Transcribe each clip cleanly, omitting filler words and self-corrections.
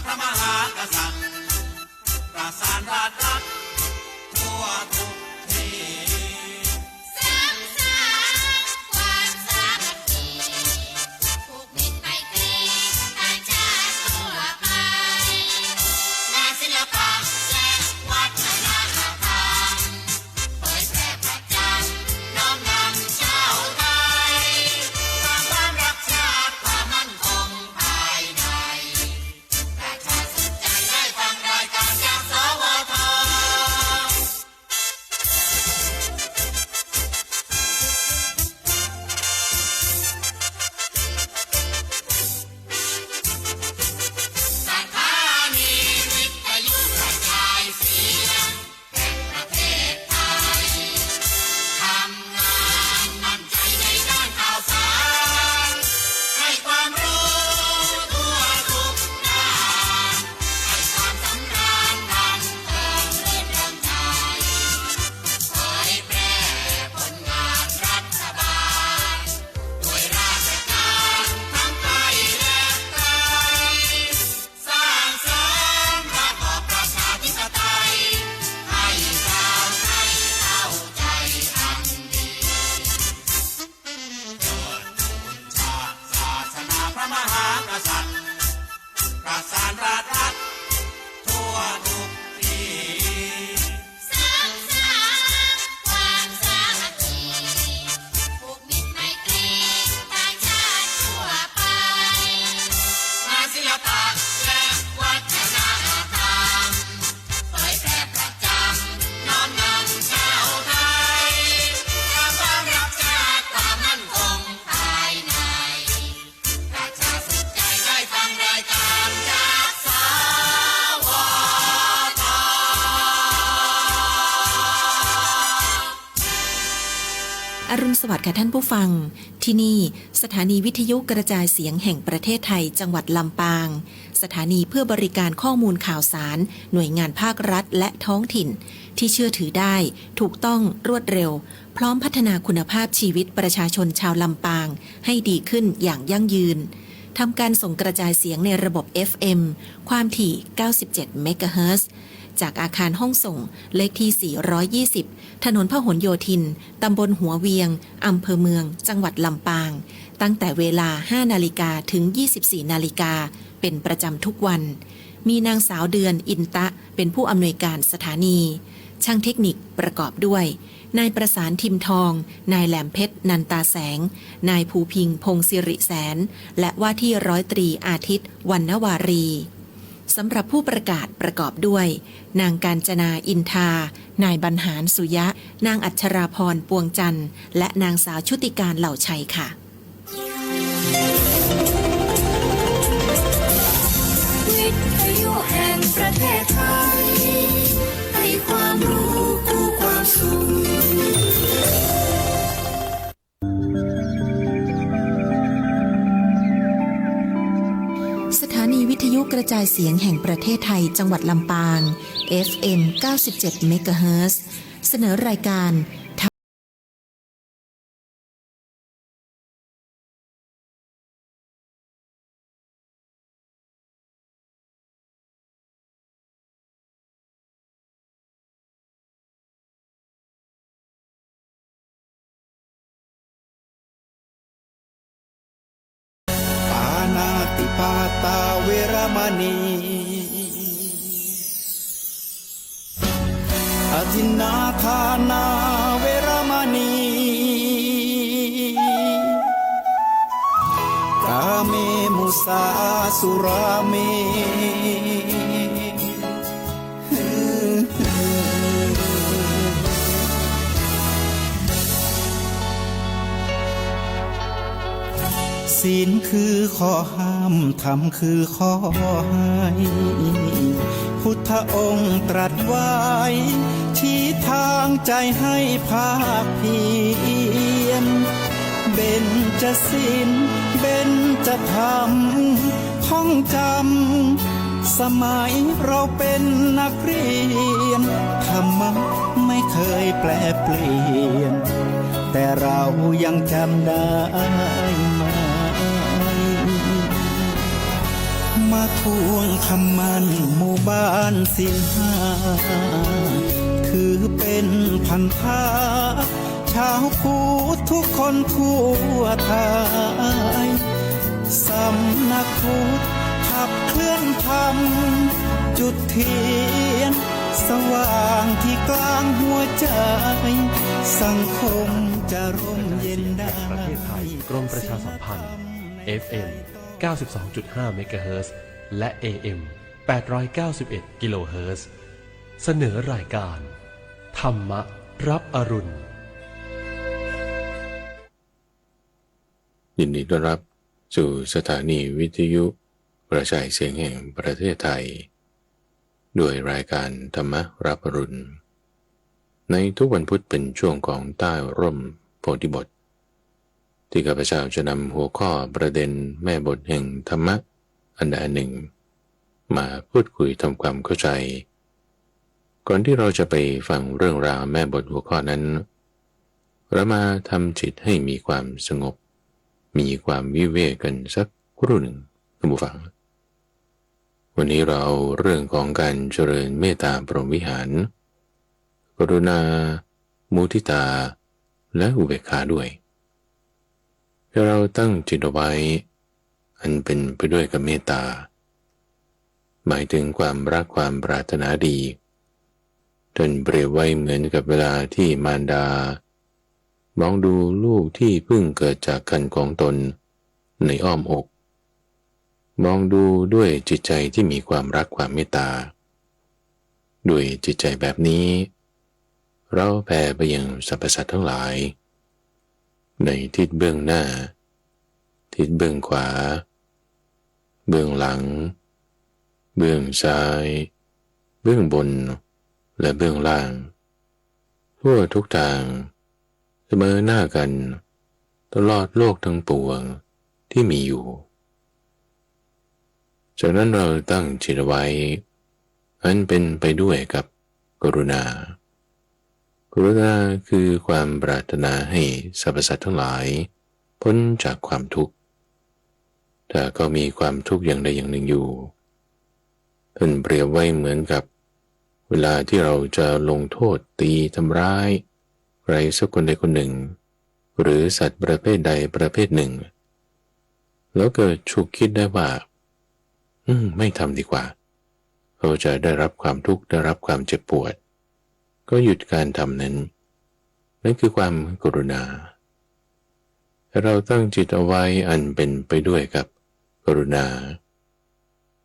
ระมหากษัตริย์ประสานราชรัฐทั่วทุกที่สร้างสรรค์ความสามัคคีผูกมิตรไมตรีต่างชาติทั่วไปงานศิลปะและวัฒนธรรมเผยแพร่ประจำน้อมนำชาวไทยสร้างความรักชาติความมั่นคงภายในประชาสนใจได้ฟังรายการจากสวท สถานีวิทยุกระจายเสียงแห่งประเทศไทยทำงานมั่นใจในด้านข่าวสารให้ความรู้ทั่วทุกด้านให้ความสำราญบันเทิงรื่นเริงใจเผยแพร่ผลงานรัฐบาลด้วยราชการทั้งไทยและไกล สร้างสรรค์ระบอบประชาธิปไตยให้ชาวไทยเข้าใจอันดีเชิดชูนชาติศาสนาพระมหากษัตริย์ประสานราชรัฐทั่วทุกที่ สร้างสรรค์ความสามัคคีผูกมิตรไมตรีต่างชาติทั่วไปงานศิลปะและวัฒนธรรมเผยแพร่ประจำน้อมนำชาวไทยสร้างความรักชาติความมั่นคงภายในประชาสนใจได้ฟังรายการจากสวท อรุณสวัสดิ์ค่ะท่านผู้ฟังที่นี่สถานีวิทยุกระจายเสียงแห่งประเทศไทยจังหวัดลำปางสถานีเพื่อบริการข้อมูลข่าวสารหน่วยงานภาครัฐและท้องถิ่นที่เชื่อถือได้ถูกต้องรวดเร็วพร้อมพัฒนาคุณภาพชีวิตประชาชนชาวลำปางให้ดีขึ้นอย่างยั่งยืนทำการส่งกระจายเสียงในระบบ FM ความถี่ 97 เมกะเฮิรตซ์ จากอาคารห้องส่งเลขที่ 420 ถนนพหลโยธิน ตำบลหัวเวียง อำเภอเมือง จังหวัดลำปาง ตั้งแต่เวลา 5 นาฬิกาถึง 24 นาฬิกา เป็นประจำทุกวัน มีนางสาวเดือนอินตะเป็นผู้อำนวยการสถานี ช่างเทคนิคประกอบด้วย นายประสานทิมทอง นายแหลมเพชรนันตาแสง นายภูพิงพงศิริแสน และว่าที่ร้อยตรีอาทิตย์วรรณวารีสำหรับผู้ประกาศประกอบด้วย นางกาญจนาอินทา นายบรรหารสุยะ นางอัชราพรปวงจันทร์ และนางสาวชุติการเหล่าชัยค่ะวิทยุแห่งประเทศไทยให้ความรู้คู่ความสุขสถานีวิทยุกระจายเสียงแห่งประเทศไทยจังหวัดลำปาง FM 97 เมกะเฮิรตซ์ เสนอรายการปานาติปาตาเวรมณีอทินนาทานาเวรมณีกาเมมุสาสุราเมศีลคือข้อห้ามธรรมคือข้อให้พุทธองค์ตรัสไว้ชี้ทางใจให้ภาคเพียรเบญจศีลเบญจธรรมท่องจำสมัยเราเป็นนักเรียนธรรมะไม่เคยแปลเปลี่ยนแต่เรายังจำได้ไหม มาทวงคำมันหมู่บ้านศีลห้าถือเป็นพันธะชาวพุทธทุกคนทั่วไทยสำนักพุทธขับเคลื่อนธรรมจุดเทียนสว่างที่กลางหัวใจสังคมจะร่มเย็นได้ ประเทศไทยกรมประชาสัมพันธ์ FM 92.5 เมกะเฮิรตซ์และ AM 891 กิโลเฮิรตซ์เสนอรายการธรรมรับอรุณยินดีต้อนรับสู่สถานีวิทยุกระจายเสียงแห่งประเทศไทยด้วยรายการธรรมรับอรุณในทุกวันพุธเป็นช่วงของใต้ร่มโพธิบทที่ข้าพเจ้าจะนำหัวข้อประเด็นแม่บทแห่งธรรมะอันใดอันหนึ่งมาพูดคุยทำความเข้าใจก่อนที่เราจะไปฟังเรื่องราวแม่บทหัวข้อนั้นเรามาทำจิตให้มีความสงบมีความวิเวกกันสักครู่หนึ่งท่านผู้ฟังวันนี้เราเอาเรื่องของการเจริญเมตตาพรหมวิหารกรุณามุทิตาและอุเบกขาด้วยให้เราตั้งจิตเอาไว้อันเป็นไปด้วยกับเมตตาหมายถึงความรักความปรารถนาดีจนเปรียบไว้เหมือนกับเวลาที่มารดามองดูลูกที่เพิ่งเกิดจากครรภ์ของตนในอ้อมอกมองดูด้วยจิตใจที่มีความรักความเมตตาด้วยจิตใจแบบนี้เราแผ่ไปยังสรรพสัตว์ทั้งหลายในทิศเบื้องหน้าทิศเบื้องขวาเบื้องหลังเบื้องซ้ายเบื้องบนและเบื้องล่างทั่วทุกทางเสมอหน้ากันตลอดโลกทั้งปวงที่มีอยู่จากนั้นเราตั้งจิตไว้อันเป็นไปด้วยกับกรุณากรุณาคือความปรารถนาให้สรรพสัตว์ทั้งหลายพ้นจากความทุกข์ถ้าก็มีความทุกข์อย่างใดอย่างหนึ่งอยู่ท่านเปรียบไว้เหมือนกับเวลาที่เราจะลงโทษตีทำร้ายใครสักคนใดคนหนึ่งหรือสัตว์ประเภทใดประเภทหนึ่งแล้วเกิดฉุกคิดได้ว่าไม่ทำดีกว่าเขาจะได้รับความทุกข์ได้รับความเจ็บปวดก็หยุดการทำนั้นนั่นคือความกรุณาเราตั้งจิตเอาไว้อันเป็นไปด้วยกับกรุณา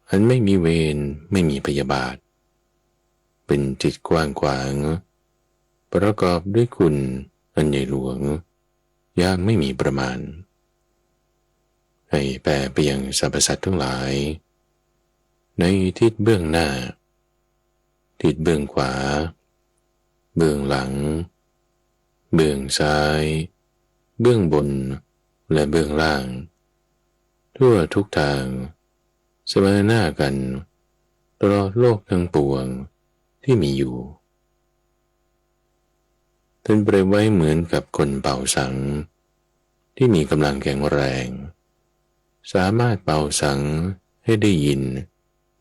อันไม่มีเวรไม่มีพยาบาทเป็นจิตกว้างขวางประกอบด้วยคุณอันใหญ่หลวงอย่างไม่มีประมาณให้แผ่ไปยังสรรพสัตว์ทั้งหลายในทิศเบื้องหน้าทิศเบื้องขวาเบื้องหลังเบื้องซ้ายเบื้องบนและเบื้องล่างทั่วทุกทางเสมอหน้ากันตลอดโลกทั้งปวงที่มีอยู่ท่านเปรียบไว้เหมือนกับคนเป่าสังที่มีกำลังแข็งแรงสามารถเป่าสังให้ได้ยิน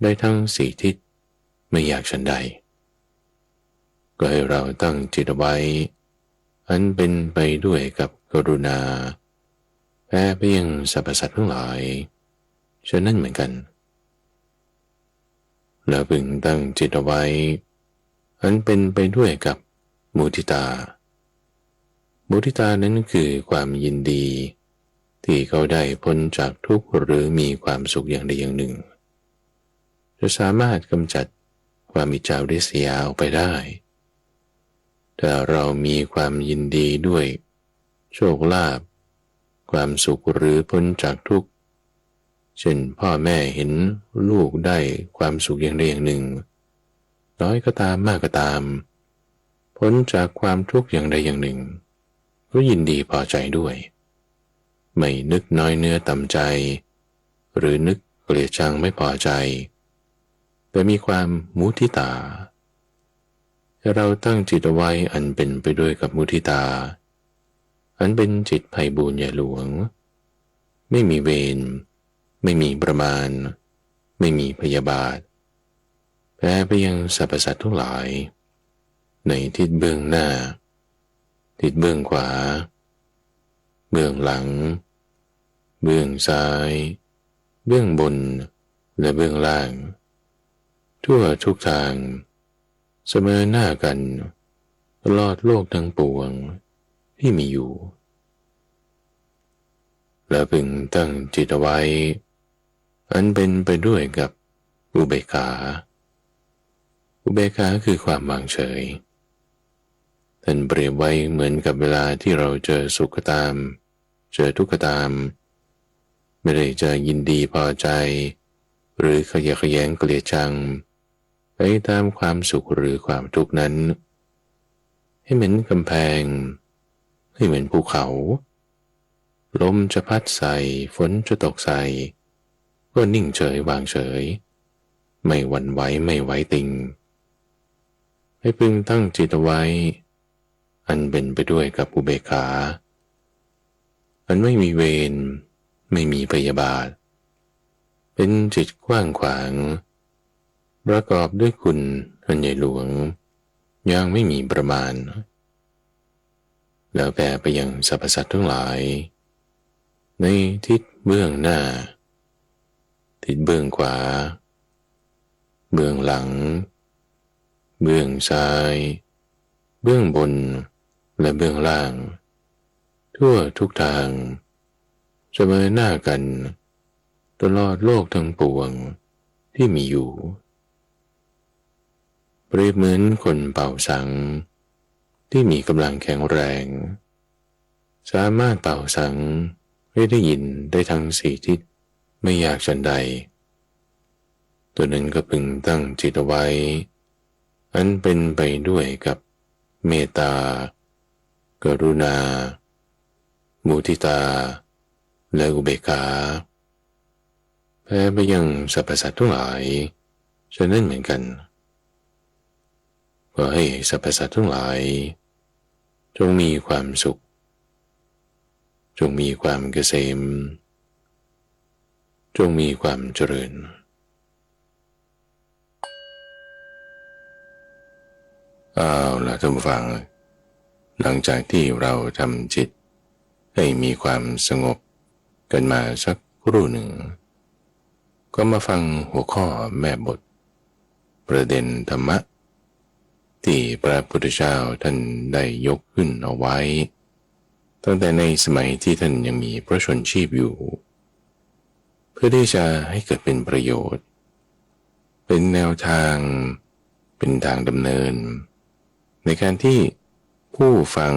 ได้ทั้งสี่ทิศไม่อยากฉันใดก็ให้เราตั้งจิตไว้อันเป็นไปด้วยกับกรุณาแผ่ไปยังสรรพสัตว์ทั้งหลายฉะนั้นเหมือนกันแล้วพึงตั้งจิตเอาไว้อันเป็นไปด้วยกับมุทิตามุทิตานั้นคือความยินดีที่เขาได้พ้นจากทุกข์หรือมีความสุขอย่างใดอย่างหนึ่งจะสามารถกำจัดความอิจฉาริษยาออกไปได้ถ้าเรามีความยินดีด้วยโชคลาภความสุขหรือพ้นจากทุกข์เช่นพ่อแม่เห็นลูกได้ความสุขอย่างใดอย่างหนึ่งน้อยก็ตามมากก็ตามพ้นจากความทุกข์อย่างใดอย่างหนึ่งก็ยินดีพอใจด้วยไม่นึกน้อยเนื้อต่ำใจหรือนึกเกลียดชังไม่พอใจแต่มีความมุทิตาเราตั้งจิตเอาไว้อันเป็นไปด้วยกับมุทิตาอันเป็นจิตไพบูลย์ใหญ่หลวงไม่มีเวรไม่มีประมาณ ไม่มีพยาบาทแผ่ไปยังสรรพสัตว์ทั้งหลายในทิศเบื้องหน้าทิศเบื้องขวาเบื้องหลังเบื้องซ้ายเบื้องบนและเบื้องล่างทั่วทุกทางเสมอหน้ากันตลอดโลกทั้งปวงที่มีอยู่และพึงตั้งจิตไว้อันเป็นไปด้วยกับอุเบกขาอุเบกขาคือความวางเฉยท่านเปรียบไว้เหมือนกับเวลาที่เราเจอสุขก็ตามเจอทุกข์ก็ตามไม่ได้จะยินดีพอใจหรือขยะแขยงเกลียดชังไปตามความสุขหรือความทุกข์นั้นให้เหมือนกำแพงให้เหมือนภูเขาลมจะพัดใส่ฝนจะตกใส่ก็นิ่งเฉยวางเฉยไม่หวั่นไหวไม่ไหวติงให้พึงตั้งจิตไว้อันเป็นไปด้วยกับอุเบกขาอันไม่มีเวรไม่มีพยาบาทเป็นจิตกว้างขวางประกอบด้วยคุณอันใหญ่หลวงยังไม่มีประมาณแล้วแผ่ไปยังสรรพสัตว์ทั้งหลายในทิศเบื้องหน้าทิศเบื้องขวาเบื้องหลังเบื้องซ้ายเบื้องบนและเบื้องล่างทั่วทุกทางเสมอหน้ากันตลอดโลกทั้งปวงที่มีอยู่เปรียบเหมือนคนเป่าสังที่มีกำลังแข็งแรงสามารถเป่าสังให้ได้ยินได้ทั้งสี่ทิศไม่ยากฉันใดตัวนั้นก็พึงตั้งจิตไว้อันเป็นไปด้วยกับเมตตากรุณามุทิตาและอุเบกขาแผ่ไปยังสรรพสัตว์ทั้งหลายฉะนั้นเหมือนกันก็ให้สรรพสัตว์ทั้งหลายจงมีความสุขจงมีความเกษมจงมีความเจริญเอาล่ะท่านผู้ฟังหลังจากที่เราทำจิตให้มีความสงบกันมาสักครู่หนึ่งก็มาฟังหัวข้อแม่บทประเด็นธรรมะที่พระพุทธเจ้าท่านได้ยกขึ้นเอาไว้ตั้งแต่ในสมัยที่ท่านยังมีพระชนชีพอยู่เพื่อที่จะให้เกิดเป็นประโยชน์เป็นแนวทางเป็นทางดำเนินในการที่ผู้ฟัง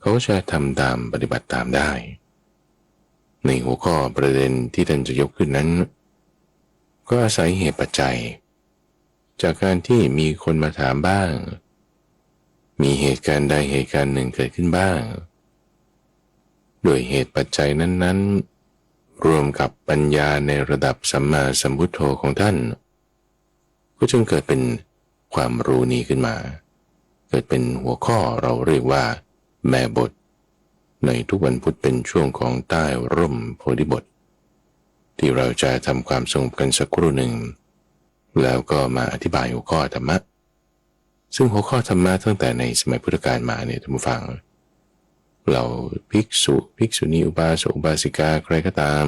เขาจะทำตามปฏิบัติตามได้ในหัวข้อประเด็นที่ท่านจะยกขึ้นนั้นก็อาศัยเหตุปัจจัยจากการที่มีคนมาถามบ้างมีเหตุการณ์ใดเหตุการณ์หนึ่งเกิดขึ้นบ้างโดยเหตุปัจจัยนั้นๆรวมกับปัญญาในระดับสัมมาสัมพุทโธของท่านก็จึงเกิดเป็นความรู้นี้ขึ้นมาเกิดเป็นหัวข้อเราเรียกว่าแม่บทในทุกวันพุธเป็นช่วงของใต้ร่มโพธิบทที่เราจะทำความสงบกันสักครู่หนึ่งแล้วก็มาอธิบายหัวข้อธรรมะซึ่งหัวข้อธรรมะตั้งแต่ในสมัยพุทธกาลมาเนี่ยท่านผู้ฟังเราภิกษุภิกษุณีอุบาสกอุบาสิกาใครก็ตาม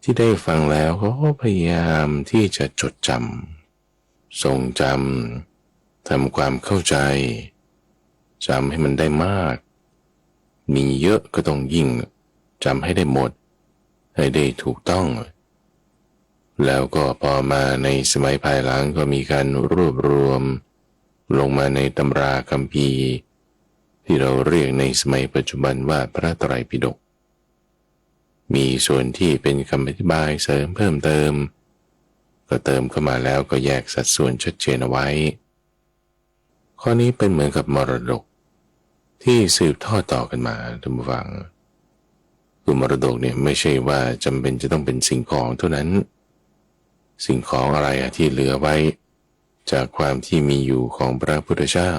ที่ได้ฟังแล้วเขาก็พยายามที่จะจดจำทรงจำทำความเข้าใจจำให้มันได้มากมีเยอะก็ต้องยิ่งจำให้ได้หมดให้ได้ถูกต้องแล้วก็พอมาในสมัยภายหลังก็มีการรวบรวมลงมาในตำราคัมภีร์ที่เราเรียกในสมัยปัจจุบันว่าพระไตรปิฎกมีส่วนที่เป็นคำอธิบายเสริมเพิ่มเติมก็เติมเข้ามาแล้วก็แยกสัดส่วนชัดเจนเอาไว้ข้อนี้เป็นเหมือนกับมรดกที่สืบทอดต่อกันมาท่านผู้ฟังคือมรดกเนี่ยไม่ใช่ว่าจำเป็นจะต้องเป็นสิ่งของเท่านั้นสิ่งของอะไรที่เหลือไว้จากความที่มีอยู่ของพระพุทธเจ้า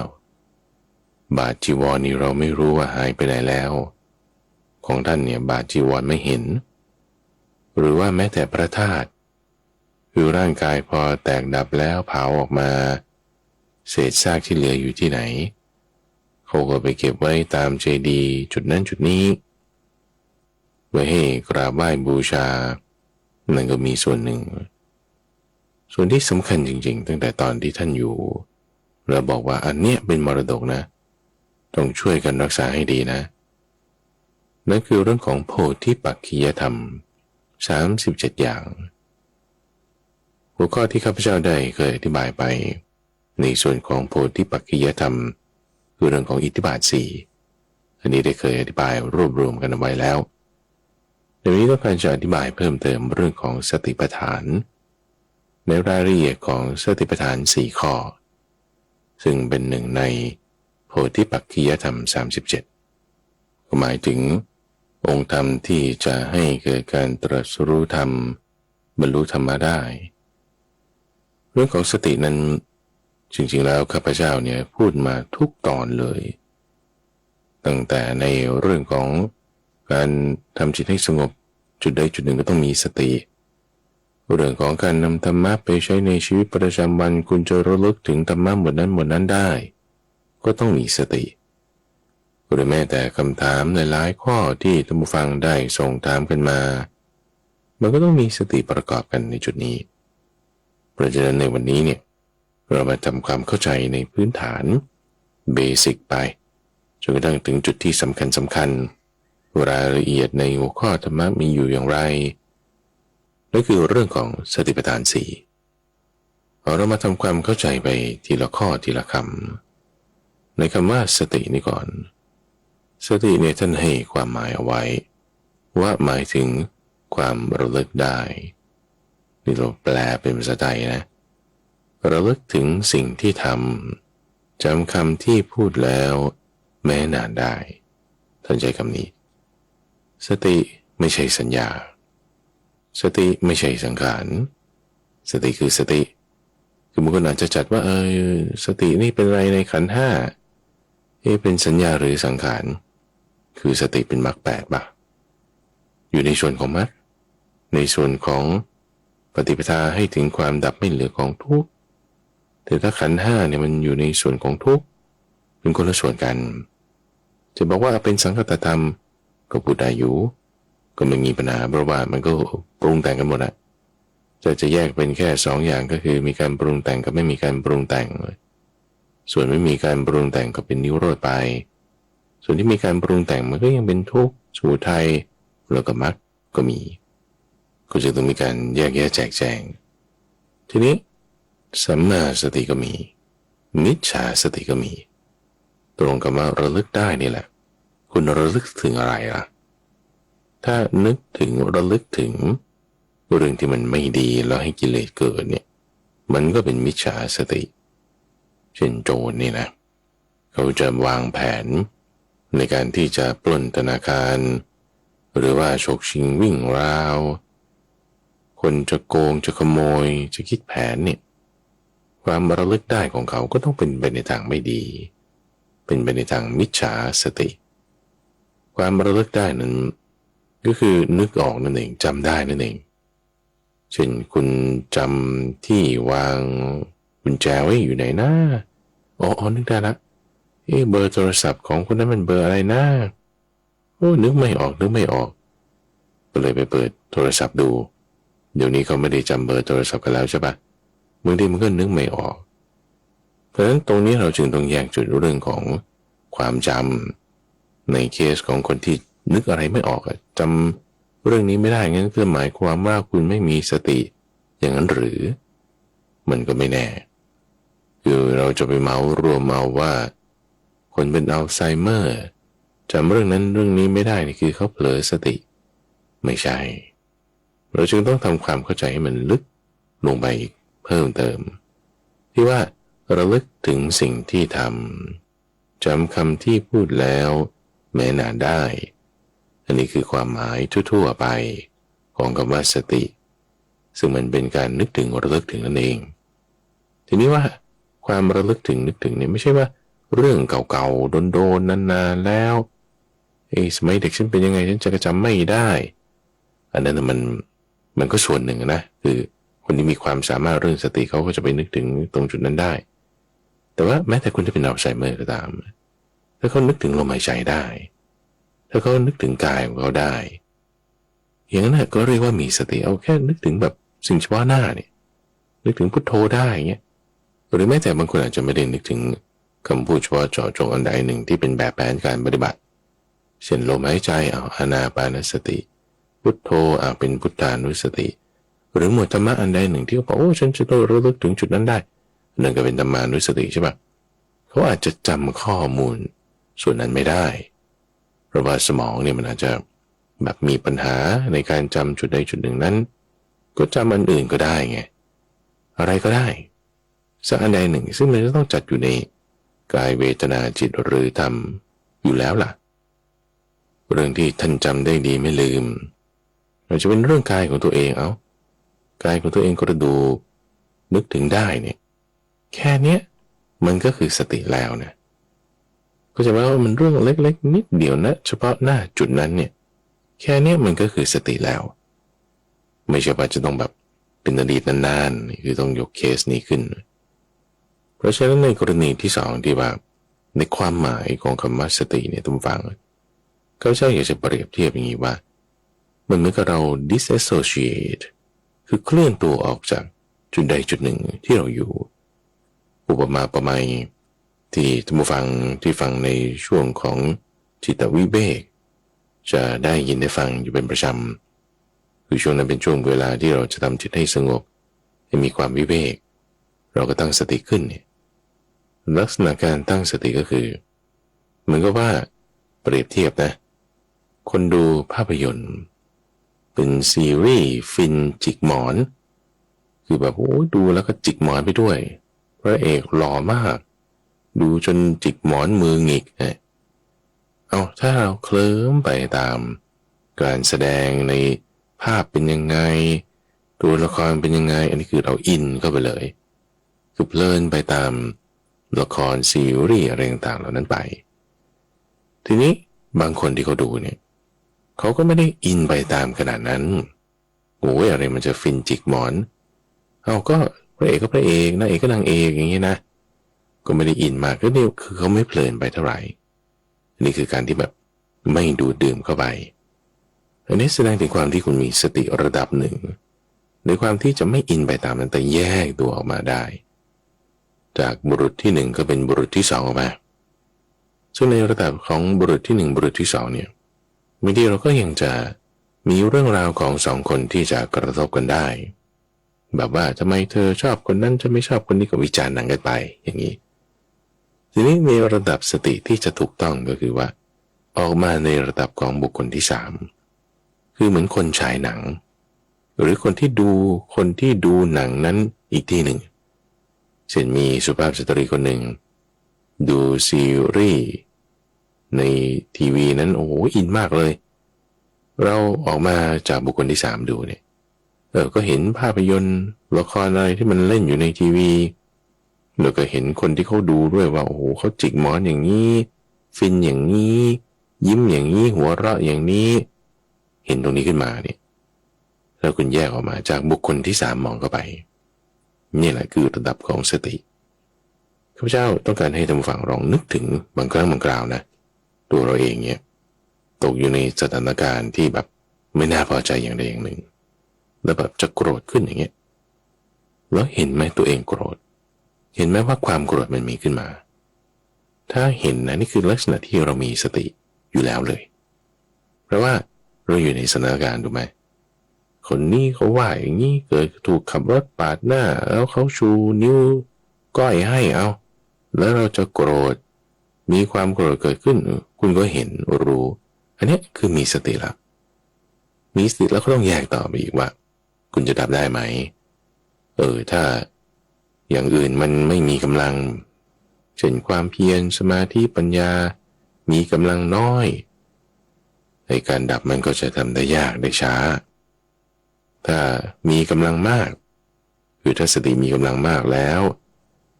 บาทจีวรนี่เราไม่รู้ว่าหายไปไหนแล้วของท่านเนี่ยบาทจีวรไม่เห็นหรือว่าแม้แต่พระธาตุ คือร่างกายพอแตกดับแล้วเผาออกมาเศษซากที่เหลืออยู่ที่ไหนเขาก็ไปเก็บไว้ตามเจดีย์จุดนั้นจุดนี้ไว้ให้กราบไหว้บูชานั่นก็มีส่วนหนึ่งส่วนที่สำคัญจริงๆตั้งแต่ตอนที่ท่านอยู่เราบอกว่าอันเนี้ยเป็นมรดกนะต้องช่วยกันรักษาให้ดีนะนั่นคือเรื่องของโพธิปักขิยธรรม37อย่างหัวข้อที่ข้าพเจ้าได้เคยอธิบายไปในส่วนของโพธิปักขิยธรรมคือเรื่องของอิทธิบาท4อันนี้ได้เคยอธิบายรวบรวมกันเอาไว้แล้วเดี๋ยวนี้ต้องการจะอธิบายเพิ่มเติมเรื่องของสติปัฏฐานในรายละเอียดของสติปัฏฐาน4ข้อซึ่งเป็นหนึ่งในโพธิปักขิยธรรม37ก็หมายถึงองค์ธรรมที่จะให้เกิดการตรัสรู้ธรรมบรรลุธรรมะได้เรื่องของสตินั้นจริงๆแล้วข้าพเจ้าเนี่ยพูดมาทุกตอนเลยตั้งแต่ในเรื่องของการทำจิตให้สงบจุดใดจุดหนึ่งก็ต้องมีสติเรื่องของการนำธรรมะไปใช้ในชีวิตประจำวันคุณจะระลึกถึงธรรมะหมดนั้นได้ก็ต้องมีสติหรือแม้แต่คำถามหลายๆข้อที่ท่านผู้ฟังได้ส่งถามกันมามันก็ต้องมีสติประกอบกันในจุดนี้เพราะฉะนั้นในวันนี้เนี่ยเรามาทำความเข้าใจในพื้นฐานเบสิกไปจนกระทั่งถึงจุดที่สำคัญรายละเอียดในหัวข้อธรรมะมีอยู่อย่างไรนั่นคือเรื่องของสติปัฏฐาน4เรามาทำความเข้าใจไปทีละข้อทีละคำในคำว่าสตินี่ก่อนสติเนี่ยท่านให้ความหมายเอาไว้ว่าหมายถึงความระลึกได้นี่เราแปลเป็นภาษาไทยนะระลึกถึงสิ่งที่ทำจำคำที่พูดแล้วแม้นานได้ท่านใช้คำนี้สติไม่ใช่สัญญาสติไม่ใช่สังขารสติคือสติคือบางคนอาจจะจัดว่าสตินี่เป็นอะไรในขันธ์ห้าเป็นสัญญาหรือสังขารคือสติเป็นมรรค8ป่ะอยู่ในส่วนของมรรคในส่วนของปฏิปทาให้ถึงความดับไม่เหลือของทุกข์แต่ถ้าขันธ์ห้าเนี่ยมันอยู่ในส่วนของทุกข์เป็นคนละส่วนกันจะบอกว่าเป็นสังคตธรรมก็พูดได้อยู่ก็ไม่มีปัญหาเพราะว่ามันก็ปรุงแต่งกันหมดอะจะแยกเป็นแค่2อย่างก็คือมีการปรุงแต่งกับไม่มีการปรุงแต่งส่วนไม่มีการปรุงแต่งก็เป็นนิโรธไปส่วนที่มีการปรุงแต่งมันก็ยังเป็นทุกข์สมุทัยแล้วก็มรรคก็มีก็จะต้องมีการแยกแยะแจกแจงทีนี้สัมมาสติก็มีมิจฉาสติก็มีตรงกับว่าระลึกได้นี่แหละคุณระลึกถึงอะไรล่ะถ้านึกถึงระลึกถึงเรื่องที่มันไม่ดีแล้วให้กิเลสเกิดเนี่ยมันก็เป็นมิจฉาสติเช่นโจรนี่นะเขาจะวางแผนในการที่จะปล้นธนาคารหรือว่าฉกชิงวิ่งราวคนจะโกงจะขโมยจะคิดแผนเนี่ยความระลึกได้ของเขาก็ต้องเป็นไปในทางไม่ดีเป็นไปในทางมิจฉาสติความระลึกได้นั้นก็คือนึกออกนั่นเองจำได้นั่นเองเช่นคุณจำที่วางกุญแจไว้อยู่ไหนนะนึกได้ละเบอร์โทรศัพท์ของคนนั้นมันเบอร์อะไรนะนึกไม่ออกก็เลยไปเปิดโทรศัพท์ดูเดี๋ยวนี้เขาไม่ได้จำเบอร์โทรศัพท์กันแล้วใช่ปะบางทีมันก็นึกไม่ออกเพราะฉะนั้นตรงนี้เราจึงต้องแยกจุดเรื่องของความจำในเคสของคนที่นึกอะไรไม่ออกจำเรื่องนี้ไม่ได้งั้นก็หมายความว่าคุณไม่มีสติอย่างนั้นหรือมันก็ไม่แน่คือเราจะไปเมารวมเอาว่าคนเป็นอัลไซเมอร์จำเรื่องนั้นเรื่องนี้ไม่ได้นี่คือเขาเผลอสติไม่ใช่เราจึงต้องทำความเข้าใจให้มันลึกลงไปเพิ่มเติมที่ว่าระลึกถึงสิ่งที่ทำจำคำที่พูดแล้วแม้นานได้อันนี้คือความหมายทั่วๆไปของคำว่าสติซึ่งมันเป็นการนึกถึงระลึกถึงนั่นเองทีนี้ว่าความระลึกถึงนึกถึงเนี่ยไม่ใช่ว่าเรื่องเก่าๆโดนๆนานๆแล้วสมัยเด็กฉันเป็นยังไงฉันจะจำไม่ได้อันนั้นมันก็ส่วนหนึ่งนะคือค คนที่มีความสามารถเรื่องสติเขาก็จะไปนึกถึงตรงจุดนั้นได้แต่ว่าแม้แต่คนที่เป็นอัลไซเมอร์ก็ตามถ้าเขานึกถึงลมหายใจได้ถ้าเขานึกถึงกายของเขาได้อย่างนั้นก็เรียกว่ามีสติเอาแค่นึกถึงแบบสิ่งเฉพาะหน้าเนี่ยนึกถึงพุทโธได้เงี้ยหรือแม้แต่บางคนอาจจะไม่ได้นึกถึงคำพูดเฉพาะเจาะจงอันใดหนึ่งที่เป็นแบบแผนการปฏิบัติเช่นลมหายใจอานาปานสติพุทโธเป็นพุทธานุสติหรือหมวดธรรมะอันใดหนึ่งที่เขาบอกโอ้ฉันจะต้องระลึกถึงจุดนั้นได้นั่นก็เป็นธรรมานุสติใช่ปะเขาอาจจะจำข้อมูลส่วนนั้นไม่ได้เพราะว่าสมองเนี่ยมันอาจจะแบบมีปัญหาในการจำจุดใดจุดหนึ่งนั้นก็จำอันอื่นก็ได้ไงอะไรก็ได้สักอันใดหนึ่งซึ่งมันจะต้องจัดอยู่ในกายเวทนาจิตหรือธรรมอยู่แล้วล่ะเรื่องที่ท่านจำได้ดีไม่ลืมอาจจะเป็นเรื่องกายของตัวเองกายของตัวเองกระดูกนึกถึงได้เนี่ยแค่เนี้ยมันก็คือสติแล้วนะก็จะว่ามันเรื่องเล็กๆนิดเดียวนะเฉพาะหน้าจุดนั้นเนี่ยแค่เนี้ยมันก็คือสติแล้วไม่ใช่ว่าจะต้องแบบเป็นอดีตนานๆคือต้องยกเคสนี้ขึ้นเพราะฉะนั้นในกรณีที่สองที่ว่าในความหมายของคำว่าสติเนี่ยทุกฟังเขาเจ้าอยากจะเปรียบเทียบอย่างนี้ว่ามันเหมือนกับเรา disassociate คือเคลื่อนตัวออกจากจุดใดจุดหนึ่งที่เราอยู่อุปมาประไมยที่ท่านผู้ฟังที่ฟังในช่วงของจิตวิเวกจะได้ยินได้ฟังอยู่เป็นประจำคือช่วงนั้นเป็นช่วงเวลาที่เราจะทำจิตให้สงบให้มีความวิเวกเราก็ตั้งสติขึ้นเนี่ยลักษณะการตั้งสติก็คือเหมือนกับว่าเปรียบเทียบนะคนดูภาพยนตร์เป็นซีรีส์ฟินจิกหมอนคือแบบโอ้ดูแล้วก็จิกหมอนไปด้วยพระเอกหล่อมากดูจนจิกหมอนมือหงิกนะถ้าเราเคลิ้มไปตามการแสดงในภาพเป็นยังไงตัวละครเป็นยังไงอันนี้คือเราอินเข้าไปเลยคือเพลินไปตามละครซีรีส์อะไรต่างๆเหล่านั้นไปทีนี้บางคนที่เขาดูเนี่ยเขาก็ไม่ได้อินไปตามขนาดนั้นโอ้ยอะไรมันจะฟินจิกหมอนก็พระเอกก็พระเอกนางเอกก็นางเอกอย่างนี้นะก็ไม่ได้อินมากก็เนี่ยคือเขาไม่เพลินไปเท่าไหร่นี่คือการที่แบบไม่ดูดดื่มเข้าไปอันนี้แสดงถึงความที่คุณมีสติระดับหนึ่งในความที่จะไม่อินไปตามนั้นแต่แยกตัวออกมาได้จากบุรุษที่หนึ่งก็เป็นบุรุษที่สองออกมาซึ่งในระดับของบุรุษที่หนึ่งบุรุษที่สองเนี่ยบางทีเราก็ยังจะมีเรื่องราวของสองคนที่จะกระทบกันได้แบบว่าทำไมเธอชอบคนนั้นจะไม่ชอบคนนี้ก็วิจารณ์หนังกันไปอย่างนี้ทีนี้ในระดับสติที่จะถูกต้องก็คือว่าออกมาในระดับของบุคคลที่สามคือเหมือนคนฉายหนังหรือคนที่ดูหนังนั้นอีกทีหนึ่งเช่นมีสุภาพสตรีคนหนึ่งดูซีรีส์ในทีวีนั้นโอ้โหอินมากเลยเราออกมาจากบุคคลที่สามดูเนี่ยก็เห็นภาพยนตร์ละครอะไรที่มันเล่นอยู่ในทีวีแล้วก็เห็นคนที่เขาดูด้วยว่าโอ้โหเขาจิกหมอนอย่างนี้ฟินอย่างนี้ยิ้มอย่างนี้หัวเราะอย่างนี้เห็นตรงนี้ขึ้นมาเนี่ยแล้วคุณแยกออกมาจากบุคคลที่สามมองเข้าไปนี่แหละคือระดับของสติข้าพเจ้าต้องการให้ท่านผู้ฟังลองนึกถึงบางครั้งบางคราวนะตัวเราเองเนี่ยตกอยู่ในสถานการณ์ที่แบบไม่น่าพอใจอย่างใดอย่างหนึ่งแล้วแบบจะโกรธขึ้นอย่างเงี้ยแล้วเห็นไหมตัวเองโกรธเห็นไหมว่าความโกรธมันมีขึ้นมาถ้าเห็นนะนี่คือลักษณะที่เรามีสติอยู่แล้วเลยเพราะว่าเราอยู่ในสถานการณ์ถูกไหมคนนี้เขาว่าอย่างนี้เกิดถูกขับรถปาดหน้าแล้วเขาชูนิ้วก้อยให้แล้วเราจะโกรธมีความโกรธเกิดขึ้นคุณก็เห็นรู้อันนี้คือมีสติแล้วมีสติแล้วก็ต้องแยกต่อไปอีกว่าคุณจะดับได้ไหมถ้าอย่างอื่นมันไม่มีกำลังเช่นความเพียรสมาธิปัญญามีกำลังน้อยในการดับมันก็จะทำได้ยากได้ช้าถ้ามีกำลังมากคือถ้าสติมีกำลังมากแล้ว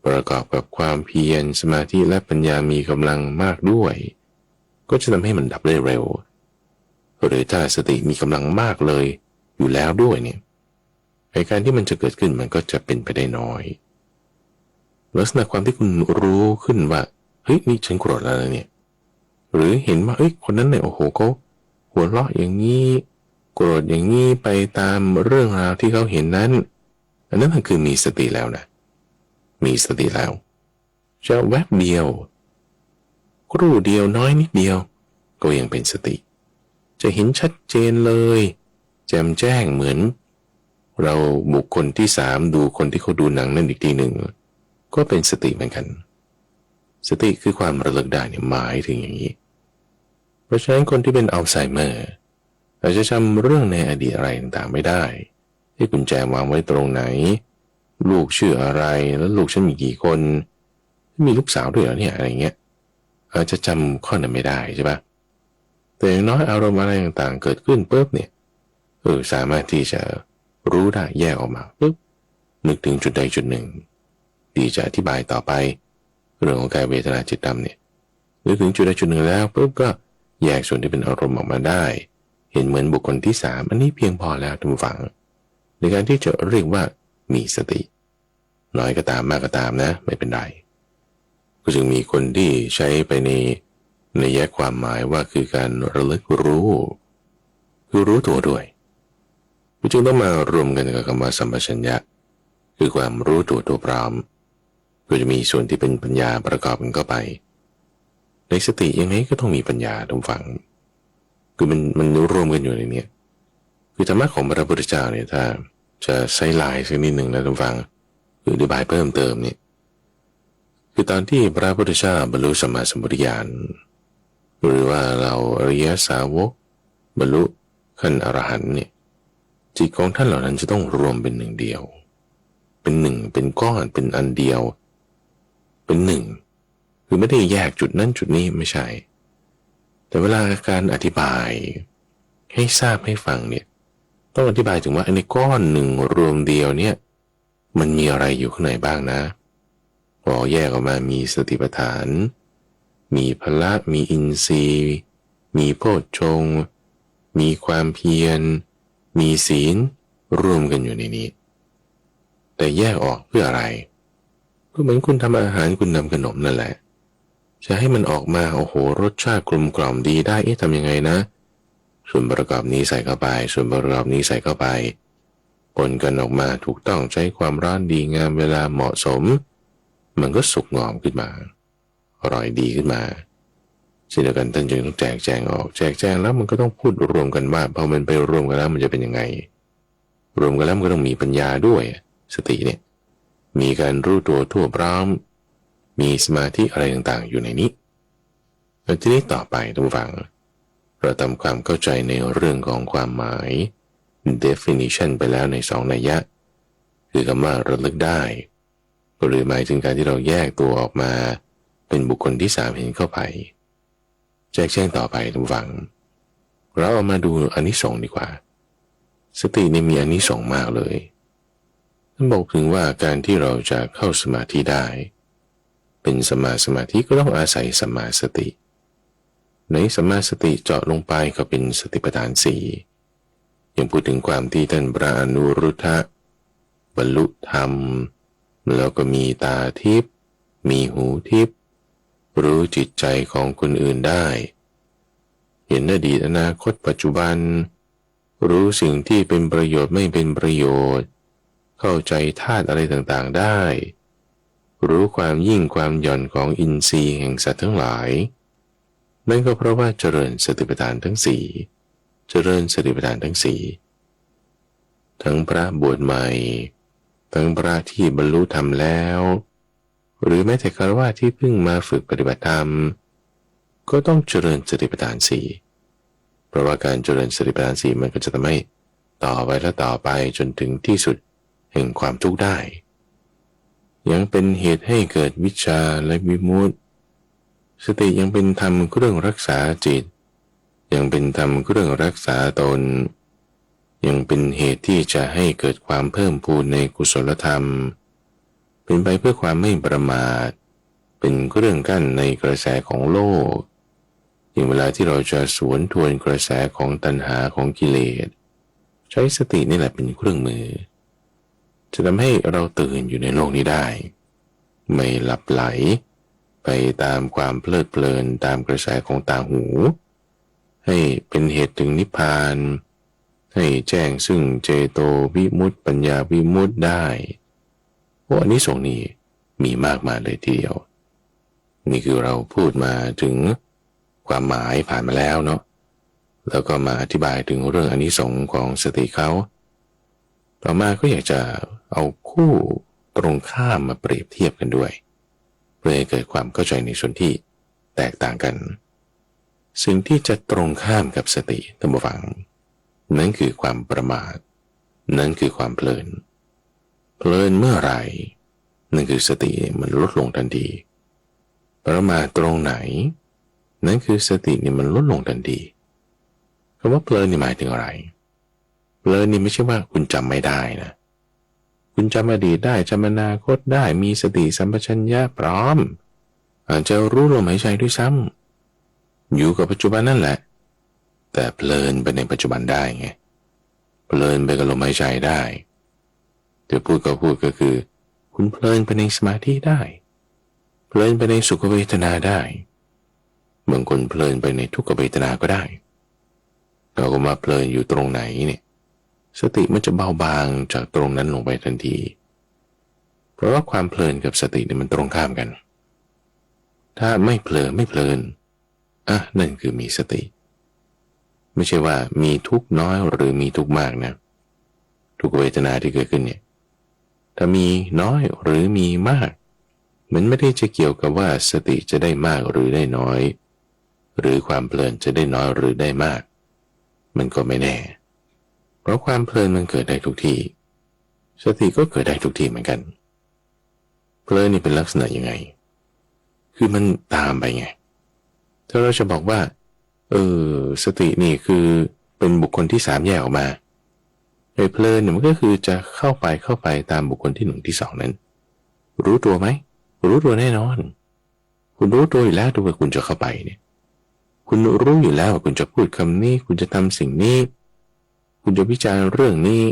ประกอบกับความเพียรสมาธิและปัญญามีกำลังมากด้วยก็จะทำให้มันดับได้เร็วหรือถ้าสติมีกำลังมากเลยอยู่แล้วด้วยเนี่ย เหตุการณ์ที่มันจะเกิดขึ้นมันก็จะเป็นไปได้น้อยลักษณะความที่คุณรู้ขึ้นว่าเฮ้ยนี่ฉันโกรธแล้วเนี่ยหรือเห็นว่าเอ้ยคนนั้นเนี่ยโอ้โหเขาหัวเราะอย่างนี้โกรธอย่างนี้ไปตามเรื่องราวที่เขาเห็นนั้นอันนั้นมันคือมีสติแล้วนะมีสติแล้วจะแวบเดียวครู่เดียวน้อยนิดเดียวก็ยังเป็นสติจะเห็นชัดเจนเลยแจ่มแจ้งเหมือนเราบุคคลที่สามดูคนที่เขาดูหนังนั่นอีกทีหนึ่งก็เป็นสติเหมือนกันสติคือความระลึกได้เนี่ยหมายถึงอย่างนี้เพราะฉะนั้นคนที่เป็นอัลไซเมอร์อาจจะจำเรื่องในอดีตอะไรต่างๆไม่ได้ที่กุญแจวางไว้ตรงไหนลูกชื่ออะไรแล้วลูกฉันมีกี่คนมีลูกสาวด้วยเหรอเนี่ยอะไรเงี้ยอาจจะจำข้อนั้นไม่ได้ใช่ปะแต่อย่างน้อยอารมณ์อะไรต่างๆเกิดขึ้นปุ๊บเนี่ยสามารถที่จะรู้ได้แยกออกมาปุ๊บนึกถึงจุดใดจุดหนึ่งที่จะอธิบายต่อไปเรื่องของกายเวทนาจิตธรรมเนี่ยนึกถึงจุดใดจุดหนึ่งแล้วปุ๊บก็แยกส่วนที่เป็นอารมณ์ออกมาได้เห็นเหมือนบุคคลที่สามอันนี้เพียงพอแล้วท่านผู้ฟังในการที่จะเรียกว่ามีสติน้อยก็ตามมากก็ตามนะไม่เป็นไรก็จึงมีคนที่ใช้ไปในแยกความหมายว่าคือการระลึกรู้คือรู้ตัวด้วยจึงต้องมารวมกันกับคำว่าสัมปชัญญะคือความรู้ตัวพร้อมก็จะมีส่วนที่เป็นปัญญาประกอบกันเข้าไปในสติยังไงก็ต้องมีปัญญาตรงฝั่งคือมันรวมกันอยู่ในนี้คือธรรมะของพระพุทธเจ้าเนี่ยถ้าจะใช้ลายสักนิดหนึ่งนะตรงฝั่งคืออธิบายเพิ่มเติมเนี่ยคือตอนที่พระพุทธเจ้าบรรลุสัมมาสัมพุทธญาณหรือว่าเราอริยสาวกบรรลุขั้นอรหันต์เนี่ยจิตของท่านเหล่านั้นจะต้องรวมเป็นหนึ่งเดียวเป็นหนึ่งเป็นก้อนเป็นอันเดียวเป็นหนึ่งคือไม่ได้แยกจุดนั้นจุดนี้ไม่ใช่แต่เวลาการอธิบายให้ทราบให้ฟังเนี่ยต้องอธิบายถึงว่าในก้อนหนึ่งรวมเดียวเนี่ยมันมีอะไรอยู่ข้างในบ้างนะพอแยกออกมามีสติปัฏฐานมีพละมีอินทรีย์มีโพชฌงค์มีความเพียรมีศีลรวมกันอยู่ในนี้แต่แยกออกเพื่ออะไรก็เหมือนคุณทำอาหารคุณทำขนมนั่นแหละจะให้มันออกมาโอ้โหรสชาติกลมกล่อมดีได้ทำยังไงนะส่วนประกอบนี้ใส่เข้าไปส่วนประกอบนี้ใส่เข้าไปผลกันออกมาถูกต้องใช้ความร้อนดีงามเวลาเหมาะสมมันก็สุกงอมขึ้นมาอร่อยดีขึ้นมาเช่นเดียวกันท่านจึงต้องแจกแจงออกแจกแจงแล้วมันก็ต้องพูดรวมกันว่าพอมันไปรวมกันแล้วมันจะเป็นยังไงรวมกันแล้วมันก็ต้องมีปัญญาด้วยสติเนี่ยมีการรู้ตัวทั่วพร้อมมีสมาธิอะไรต่างๆอยู่ในนี้แล้วทีนี้ต่อไปท่านผู้ฟังเราทำความเข้าใจในเรื่องของความหมาย definition ไปแล้วในสองนัยยะคือคำว่าระลึกได้หรือหมายถึงการที่เราแยกตัวออกมาเป็นบุคคลที่สามเห็นเข้าไปแจกแจงต่อไปท่านผู้ฟังเราเอามาดูอานิสงส์ดีกว่าสตินี่มีอานิสงส์มากเลยท่านบอกถึงว่าการที่เราจะเข้าสมาธิได้เป็นสัมมาสมาธิก็ต้องอาศัยสัมมาสติในสัมมาสติเจาะลงไปก็เป็นสติปัฏฐานสี่ยังพูดถึงความที่ท่านพระอนุรุทธะบรรลุธรรมแล้วก็มีตาทิพย์มีหูทิพย์รู้จิตใจของคนอื่นได้เห็นอดีตอนาคตปัจจุบันรู้สิ่งที่เป็นประโยชน์ไม่เป็นประโยชน์เข้าใจธาตุอะไรต่างๆได้รู้ความยิ่งความหย่อนของอินทรีย์แห่งสัตว์ทั้งหลายนั่นก็เพราะว่าเจริญสติปัฏฐานทั้งสี่เจริญสติปัฏฐานทั้งสี่ทั้งพระบวชใหม่ทั้งพระที่บรรลุธรรมแล้วหรือแม้แต่ฆราวาสที่เพิ่งมาฝึกปฏิบัติธรรมก็ต้องเจริญสติปัฏฐานสี่เพราะว่าการเจริญสติปัฏฐานสี่มันก็จะทำให้ต่อไปและต่อไปจนถึงที่สุดแห่งความทุกข์ได้ยังเป็นเหตุให้เกิดวิชชาและวิมุตติสติยังเป็นธรรมเครื่องรักษาจิตยังเป็นธรรมเครื่องรักษาตนยังเป็นเหตุที่จะให้เกิดความเพิ่มพูนในกุศลธรรมเป็นไปเพื่อความไม่ประมาทเป็นเครื่องกั้นในกระแสของโลกอย่างเวลาที่เราจะสวนทวนกระแสของตัณหาของกิเลสใช้สตินี่แหละเป็นเครื่องมือ จะทำให้เราตื่นอยู่ในโลกนี้ได้ไม่หลับไหลไปตามความเพลิดเพลินตามกระแสของตาหูให้เป็นเหตุถึงนิพพานให้แจ้งซึ่งเจโตวิมุตติปัญญาวิมุตติได้เพราะอันนี้สงส์นี้มีมากมายเลยทีเดียวนี่คือเราพูดมาถึงความหมายผ่านมาแล้วเนาะแล้วก็มาอธิบายถึงเรื่องอานิสงส์ของสติเขาต่อมาก็อยากจะเอาคู่ตรงข้ามมาเปรียบเทียบกันด้วยเพื่อให้เกิดความเข้าใจในส่วนที่แตกต่างกันสิ่งที่จะตรงข้ามกับสติท่านผู้ฟังนั่นคือความประมาทนั่นคือความเพลินเมื่อไหร่นั่นคือสติมันลดลงทันทีประมาทตรงไหนนั่นคือสตินี่มันลดลงทันทีคำว่าเพลินนี่หมายถึงอะไรเพลินนี่ไม่ใช่ว่าคุณจำไม่ได้นะคุณจำอดีตได้จำอนาคตได้มีสติสัมปชัญญะพร้อมอาจจะรู้ลมหายใจด้วยซ้ำอยู่กับปัจจุบันนั่นแหละแต่เพลินไปในปัจจุบันได้ไงเพลินไปกับลมหายใจได้จะพูดก็คือคุณเพลินไปในสมาธิได้เพลินไปในสุขเวทนาได้บางคนเพลินไปในทุกขเวทนาก็ได้เราก็มาเพลินอยู่ตรงไหนเนี่ยสติมันจะเบาบางจากตรงนั้นลงไปทันทีเพราะว่าความเพลินกับสติเนี่ยมันตรงข้ามกันถ้าไม่เพลินนั่นคือมีสติไม่ใช่ว่ามีทุกข์น้อยหรือมีทุกข์มากนะทุกเวทนาที่เกิดขึ้นเนี่ยถ้ามีน้อยหรือมีมากมันไม่ได้จะเกี่ยวกับว่าสติจะได้มากหรือได้น้อยหรือความเพลินจะได้น้อยหรือได้มากมันก็ไม่แน่เพราะความเพลินมันเกิดได้ทุกที่สติก็เกิดได้ทุกที่เหมือนกันเพลินนี่เป็นลักษณะยังไงคือมันตามไปไงถ้าเราจะบอกว่าสตินี่คือเป็นบุคคลที่3แยกออกมาเพลินเนี่ยมันก็คือจะเข้าไปตามบุคคลที่1ที่2นั้นรู้ตัวไหมรู้ตัวแน่นอนคุณรู้ตัวอยู่แล้วตัวคุณจะเข้าไปเนี่ยคุณรู้อยู่แล้วว่าคุณจะพูดคำนี้คุณจะทำสิ่งนี้คุณจะวิจารณ์เรื่องนี้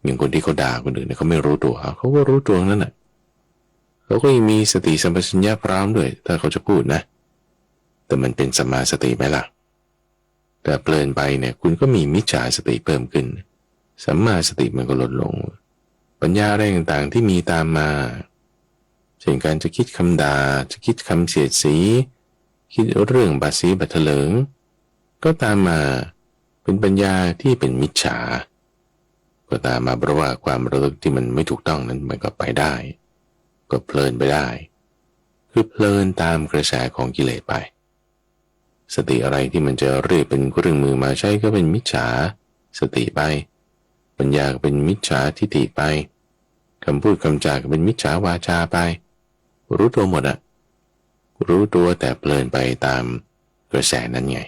อย่างคนที่เขาด่าคนอื่นเนี่ยเขาไม่รู้ตัวเขาก็รู้ตัวนั่นแหละเขาก็ยังมีสติสัมปชัญญะพร้อมด้วยถ้าเขาจะพูดนะแต่มันเป็นสัมมาสติไหมล่ะแต่เพลินไปเนี่ยคุณก็มีมิจฉาสติเพิ่มขึ้นสัมมาสติมันก็ลดลงปัญญาอะไรต่างๆที่มีตามมาเช่นการจะคิดคำด่าจะคิดคำเสียดสีคิดเรื่องบาสีบัตเถลิงก็ตามมาเป็นปัญญาที่เป็นมิจฉาก็ตามมาเพราะว่าความระลึกที่มันไม่ถูกต้องนั้นมันก็ไปได้ก็เพลินไปได้คือเพลินตามกระแสของกิเลสไปสติอะไรที่มันจะเรียกเป็นเครื่องมือมาใช้ก็เป็นมิจฉาสติไปปัญญาก็เป็นมิจฉาทิฏฐิไปคำพูดคำจาก็เป็นมิจฉาวาจาไปรู้ตัวหมดอะรู้ตัวแต่เพลินไปตามกระแสนั้นไง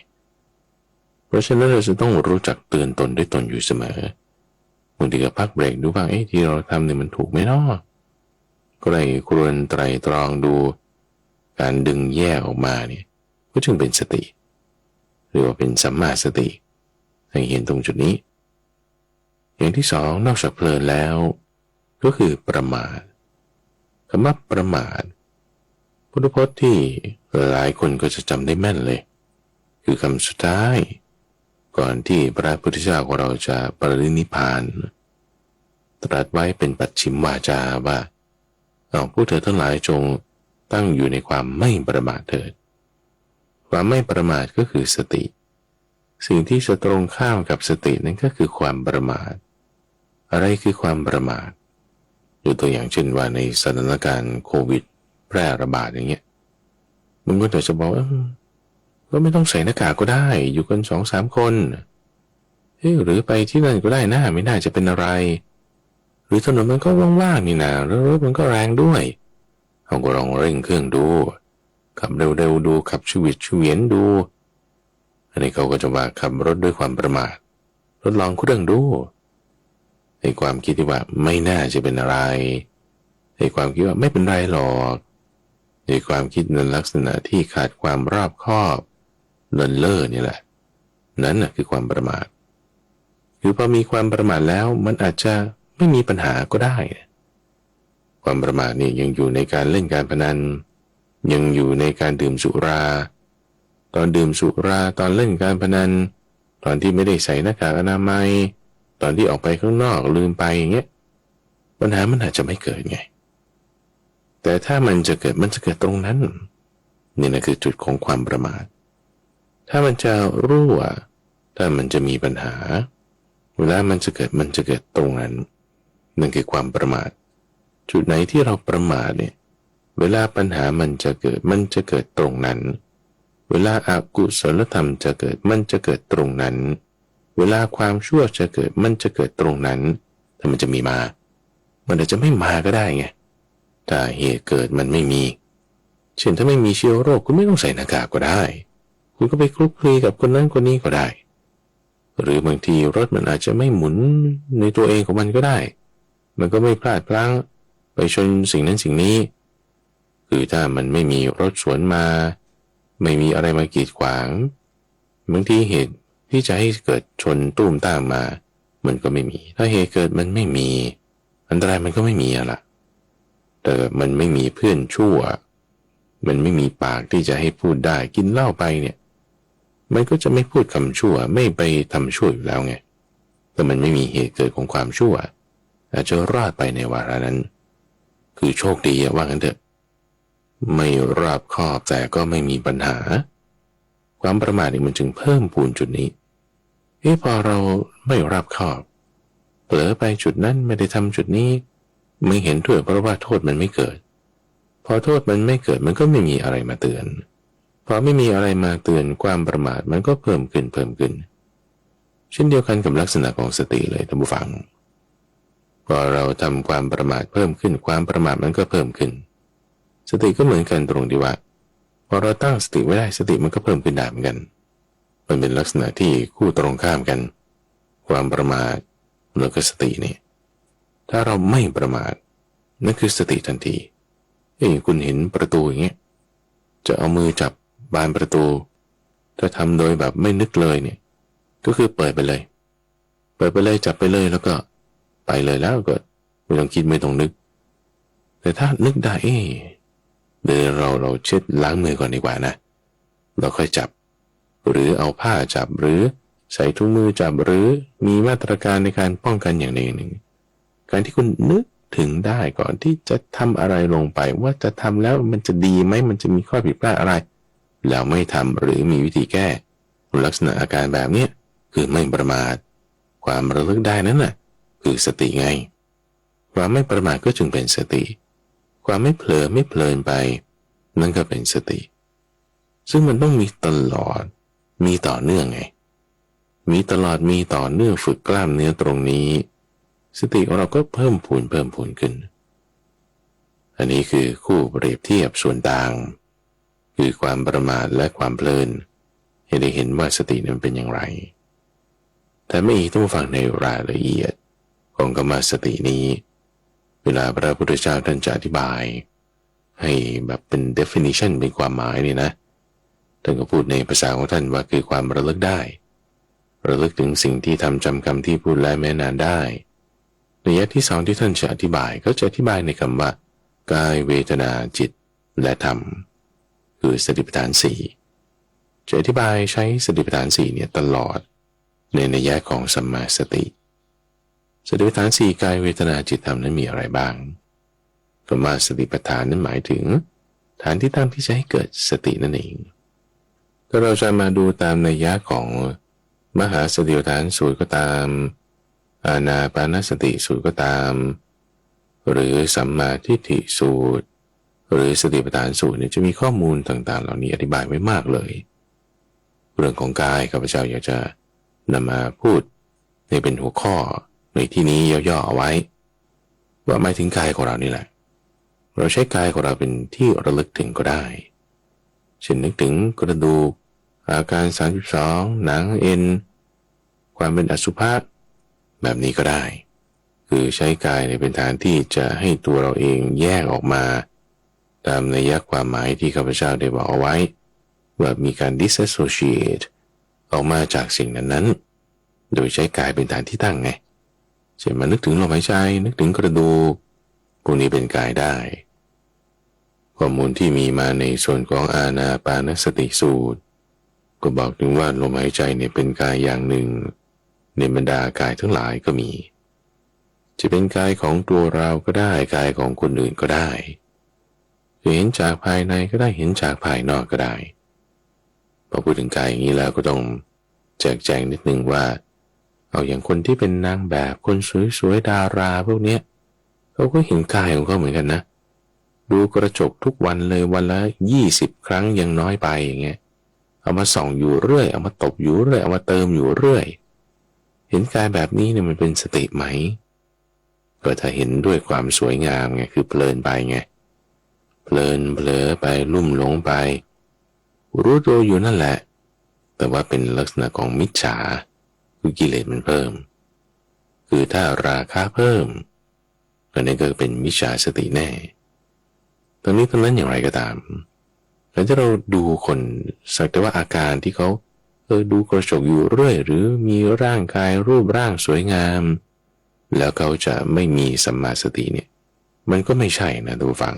เพราะฉะนั้นเราจะต้องรู้จักเตือนตนด้วยตนอยู่เสมอบางทีก็พักเบรกดูบ้างที่เราทำเนี่ยมันถูกไหมเนาะก็เลยควรไตรตรองดูการดึงแยกออกมาเนี่ยก็จึงเป็นสติหรือว่าเป็นสัมมาสติให้เห็นตรงจุดนี้อย่างที่2นอกจากเพลินแล้วก็คือประมาทคำว่าประมาทพุทธพจน์ที่หลายคนก็จะจำได้แม่นเลยคือคำสุดท้ายก่อนที่พระพุทธเจ้าของเราจะปรินิพพานตรัสไว้เป็นปัจฉิมวาจาว่าพวกเธอทั้งหลายจงตั้งอยู่ในความไม่ประมาทเถิดความไม่ประมาทก็คือสติสิ่งที่จะตรงข้ามกับสตินั้นก็คือความประมาทอะไรคือความประมาทยกตัวอย่างเช่นว่าในสถานการณ์โควิดแพร่ระบาดอย่างเงี้ยมึงก็จะบอกว่าก็ไม่ต้องใส่หน้ากากก็ได้อยู่กัน 2-3 คนหรือไปที่นั่นก็ได้นะไม่น่าจะเป็นอะไรหรือถนนมันก็ว่างๆนี่นะแล้วรถมันก็แรงด้วยเราก็ลองเร่งเครื่องดูขับเร็วๆดูขับเฉวียนดูอันนี้เขาก็จะว่าขับรถด้วยความประมาททดลองเครื่องดูในความคิดที่ว่าไม่น่าจะเป็นอะไรในความคิดว่าไม่เป็นไรหรอกในความคิดในลักษณะที่ขาดความรอบคอบเลินเล่อนี่แหละนั่นน่ะคือความประมาทคือพอมีความประมาทแล้วมันอาจจะ ไม่มีปัญหาก็ได้ความประมาทเนี่ยยังอยู่ในการเล่นการพนันยังอยู่ในการดื่มสุราตอนดื่มสุราตอนเล่นการพนันตอนที่ไม่ได้ใส่หน้ากากอนามัยตอนที่ออกไปข้างนอกลืมไปอย่างเงี้ยปัญหามันอาจจะไม่เกิดไงแต่ถ้ามันจะเกิดตรงนั้นนี่นะคือจุดของความประมาทถ้ามันจะรั่วถ้ามันจะมีปัญหาเวลามันจะเกิดตรงนั้นนั่นคือความประมาทจุดไหนที่เราประมาทเนี่ยเวลาปัญหามันจะเกิดตรงนั้นเวลาอกุศลธรรมจะเกิดมันจะเกิดตรงนั้นเวลาความชั่วจะเกิดมันจะเกิดตรงนั้นถ้ามันจะมีมามันอาจจะไม่มาก็ได้ไงถ้าเหตุเกิดมันไม่มีเช่นถ้าไม่มีเชื้อโรคคุณไม่ต้องใส่หน้ากากก็ได้คุณก็ไปคลุกคลีกับคนนั้นคนนี้ก็ได้หรือบางทีรถมันอาจจะไม่หมุนในตัวเองของมันก็ได้มันก็ไม่พลาดพลั้งไปชนสิ่งนั้นสิ่งนี้คือถ้ามันไม่มีรถสวนมาไม่มีอะไรมากีดขวางบางทีเหตุที่จะให้เกิดชนตุ้มตามมามันก็ไม่มีถ้าเหตุเกิดมันไม่มีอันตรายมันก็ไม่มีอะล่ะแต่มันไม่มีเพื่อนชั่วมันไม่มีปากที่จะให้พูดได้กินเหล้าไปเนี่ยมันก็จะไม่พูดคำชั่วไม่ไปทำชั่วอยู่แล้วไงแต่มันไม่มีเหตุเกิดของความชั่วอาจจะรอดไปในวาระนั้นคือโชคดีว่างั้นเถอะไม่รอบคอบแต่ก็ไม่มีปัญหาความประมาทนี่มันจึงเพิ่มพูนจุดนี้พอเราไม่รอบคอบเผลอไปจุดนั้นไม่ได้ทำจุดนี้ไม่เห็นด้วยเพราะว่าโทษมันไม่เกิดพอโทษมันไม่เกิดมันก็ไม่มีอะไรมาเตือนพอไม่มีอะไรมาเตือนความประมาทมันก็เพิ่มขึ้นเช่นเดียวกันกับลักษณะของสติเลยท่านผู้ฟังพอเราทำความประมาทเพิ่มขึ้นความประมาทมันก็เพิ่มขึ้นสติก็เหมือนกันตรงที่ว่าพอเราตั้งสติไว้ได้สติมันก็เพิ่มขึ้นได้เหมือนกันมันเป็นลักษณะที่คู่ตรงข้ามกันความประมาทแล้วก็สตินี่ถ้าเราไม่ประมาทนั่นคือสติทันทีคุณเห็นประตูอย่างเงี้ยจะเอามือจับบานประตูถ้าทำโดยแบบไม่นึกเลยเนี่ยก็คือเปิดไปเลยจับไปเลยแล้วก็ไปเลยแล้วก็ไม่ต้องคิดไม่ต้องนึกแต่ถ้านึกได้เดี๋ยวเราเช็ดล้างมือก่อนดีกว่านะเราค่อยจับหรือเอาผ้าจับหรือใส่ถุงมือจับหรือมีมาตรการในการป้องกันอย่างใดอย่างหนึ่งการที่คุณนึกถึงได้ก่อนที่จะทำอะไรลงไปว่าจะทำแล้วมันจะดีไหมมันจะมีข้อผิดพลาดอะไรแล้วไม่ทำหรือมีวิธีแก้ลักษณะอาการแบบนี้คือไม่ประมาทความระลึกได้นั่นน่ะคือสติไงความไม่ประมาทก็จึงเป็นสติความไม่เผลอไม่เพลินไปนั่นก็เป็นสติซึ่งมันต้องมีตลอดมีต่อเนื่องไงมีตลอดมีต่อเนื่องฝึกกล้ามเนื้อตรงนี้สติของเราก็เพิ่มพูนขึ้นอันนี้คือคู่เปรียบเทียบส่วนต่างคือความประมาทและความเพลินให้ได้เห็นว่าสตินั้นเป็นอย่างไรแต่ไม่ต้องฟังในรายละเอียดของคำว่าสตินี้เวลาพระพุทธเจ้าท่านจะอธิบายให้แบบเป็น definition เป็นความหมายเนี่ยนะท่านก็พูดในภาษาของท่านว่าคือความระลึกได้ระลึกถึงสิ่งที่ทำจำคำที่พูดและแม้นานได้ระยะที่สองที่ท่านจะอธิบายก็จะอธิบายในคำว่ากายเวทนาจิตและธรรมคือสติปัฏฐานสี่จะอธิบายใช้สติปัฏฐานสี่เนี่ยตลอดในนัยยะของสัมมาสติสติปัฏฐานสี่กายเวทนาจิตธรรมนั้นมีอะไรบ้างคำว่าสติปัฏฐานนั้นหมายถึงฐานที่ตั้งที่จะให้เกิดสตินั่นเองถ้าเราจะมาดูตามนัยยะของมหาสติปัฏฐานสูตรก็ตามอานาปานสติสูตรก็ตามหรือสัมมาทิฏฐิสูตรหรือสติปัฏฐานสูตรเนี่ยจะมีข้อมูลต่างๆเหล่านี้อธิบายไว้มากเลยเรื่องของกายข้าพเจ้าอยากจะนำมาพูดในเป็นหัวข้อในที่นี้ย่อๆเอาไว้ว่าหมายถึงกายของเรานี่แหละเราใช้กายของเราเป็นที่ระลึกถึงก็ได้เช่นนึกถึงกระดูกอาการ32หนังเอ็นความเป็นอสุภะแบบนี้ก็ได้คือใช้กายเป็นฐานที่จะให้ตัวเราเองแยกออกมาตามนัยความหมายที่ข้าพเจ้าได้บอกเอาไว้ว่ามีการ disassociate ออกมาจากสิ่งนั้นๆโดยใช้กายเป็นฐานที่ตั้งไง เช่นมานึกถึงลมหายใจนึกถึงกระดูกพวกนี้เป็นกายได้ข้อมูลที่มีมาในส่วนของอานาปานสติสูตรก็บอกถึงว่าลมหายใจเนี่ยเป็นกายอย่างหนึ่งในบรรดากายทั้งหลายก็มีจะเป็นกายของตัวเราก็ได้กายของคนอื่นก็ได้เห็นจากภายในก็ได้เห็นจากภายนอกก็ได้พอพูดถึงกายอย่างนี้แล้วก็ต้องแจกแจงนิดนึงว่าเอาอย่างคนที่เป็นนางแบบคนสวยๆดาราพวกเนี้ยเขาก็เห็นกายของเขาเหมือนกันนะดูกระจกทุกวันเลยวันละ20 ครั้งยังน้อยไปอย่างเงี้ยเอามาส่องอยู่เรื่อยเอามาตบอยู่เรื่อยเอามาเติมอยู่เรื่อยเห็นกายแบบนี้เนี่ยมันเป็นสติไหมก็ถ้าเห็นด้วยความสวยงามไงคือเพลินไปไงเพลินเผลอไปลุ่มหลงไปรู้ตัวอยู่นั่นแหละแต่ว่าเป็นลักษณะของมิจฉาคือกิเลสมันเพิ่มคือถ้าราคะเพิ่มก็นั่นก็เป็นมิจฉาสติแน่ตอนนี้ทั้งนั้นอย่างไรก็ตามแต่ถ้าเราดูคนสักแต่ว่าอาการที่เขาดูกระจกอยู่เรื่อยหรือมีร่างกายรูปร่างสวยงามแล้วเขาจะไม่มีสัมมาสติเนี่ยมันก็ไม่ใช่นะดูฟัง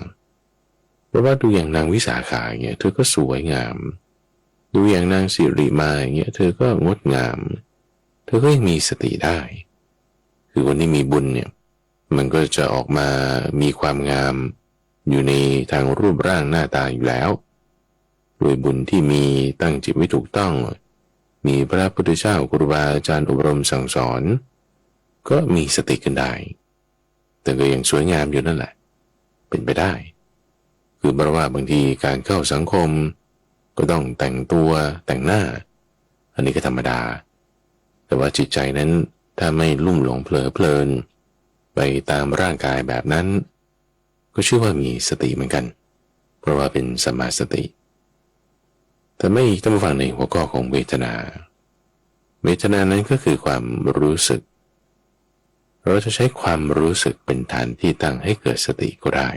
เพราะว่าดูอย่างนางวิสาขาอย่างเงี้ยเธอก็สวยงามดูอย่างนางสิริมาอย่างเงี้ยเธอก็งดงามเธอก็ยังมีสติได้คือคนที่มีบุญเนี่ยมันก็จะออกมามีความงามอยู่ในทางรูปร่างหน้าตาอยู่แล้วโดยบุญที่มีตั้งจิตไว้ถูกต้องมีพระพุทธเจ้าครูบาอาจารย์อบรมสั่งสอนก็มีสติขึ้นได้แต่ก็ยังสวยงามอยู่นั่นแหละเป็นไปได้คือเพราะว่าบางทีการเข้าสังคมก็ต้องแต่งตัวแต่งหน้าอันนี้ก็ธรรมดาแต่ว่าจิตใจนั้นถ้าไม่ลุ่มหลงเผลอเพลินไปตามร่างกายแบบนั้นก็ชื่อว่ามีสติเหมือนกันเพราะว่าเป็นสัมมาสติแต่ไม่ต้องมาฟังในหัวข้อของเวทนานั้นก็คือความรู้สึกเราจะใช้ความรู้สึกเป็นฐานที่ตั้งให้เกิดสติก็ได้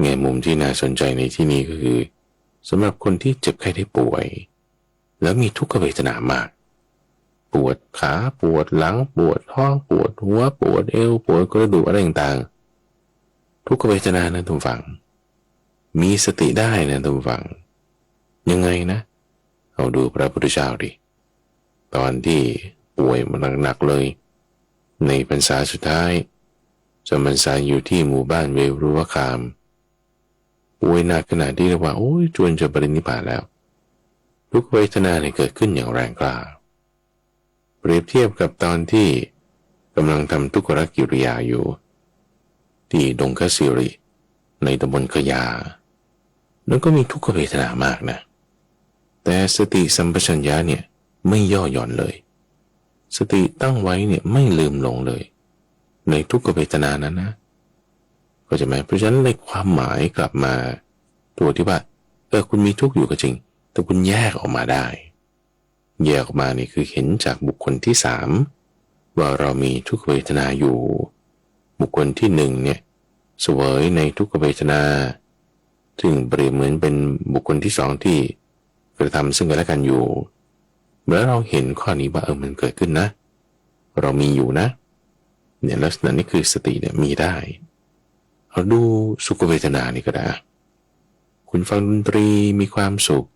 แง่มุมที่น่าสนใจในที่นี้ก็คือสำหรับคนที่เจ็บไข้ได้ป่วยแล้วมีทุกขเวทนามากปวดขาปวดหลังปวดท้องปวดหัวปวดเอวปวดกระดูกอะไรต่างๆทุกขเวทนานะทุกฝั่งมีสติได้นะทุกฝั่งยังไงนะเอาดูพระพุทธเจ้าดิตอนที่ป่วยมันหนักๆเลยในพรรษาสุดท้ายจำพรรษาอยู่ที่หมู่บ้านเวรุวคามป่วยหนักขนาดที่เรียกว่าโอ้ยจวนจะปรินิพพานแล้วทุกเวทนาเนี่ยเกิดขึ้นอย่างแรงกล้าเปรียบเทียบกับตอนที่กำลังทำทุกขกิริยาอยู่ที่ดงคสิริในตำบลขยานั้นก็มีทุกขเวทนามากนะแต่สติสัมปชัญญะเนี่ยไม่ย่อหย่อนเลยสติตั้งไว้เนี่ยไม่ลืมหลงเลยในทุกขเวทนานั้นนะก็จะหมายเพราะฉะนั้นในความหมายกลับมาตัวที่ว่าคุณมีทุกข์อยู่ก็จริงแต่คุณแยกออกมาได้แยกออกมานี่คือเห็นจากบุคคลที่3ว่าเรามีทุกขเวทนาอยู่บุคคลที่1เนี่ยเสวยในทุกขเวทนาซึ่งเปรียบเหมือนเป็นบุคคลที่2ที่กระทำซึ่งกันและกันอยู่เมื่อเราเห็นข้อนี้ว่ามันเกิดขึ้นนะเรามีอยู่นะเนี่ยลักษณะนี้คือสติเนี่ยมีได้เราดูสุขเวทนานี่ก็ได้คุณฟังดนตรีมีความสุข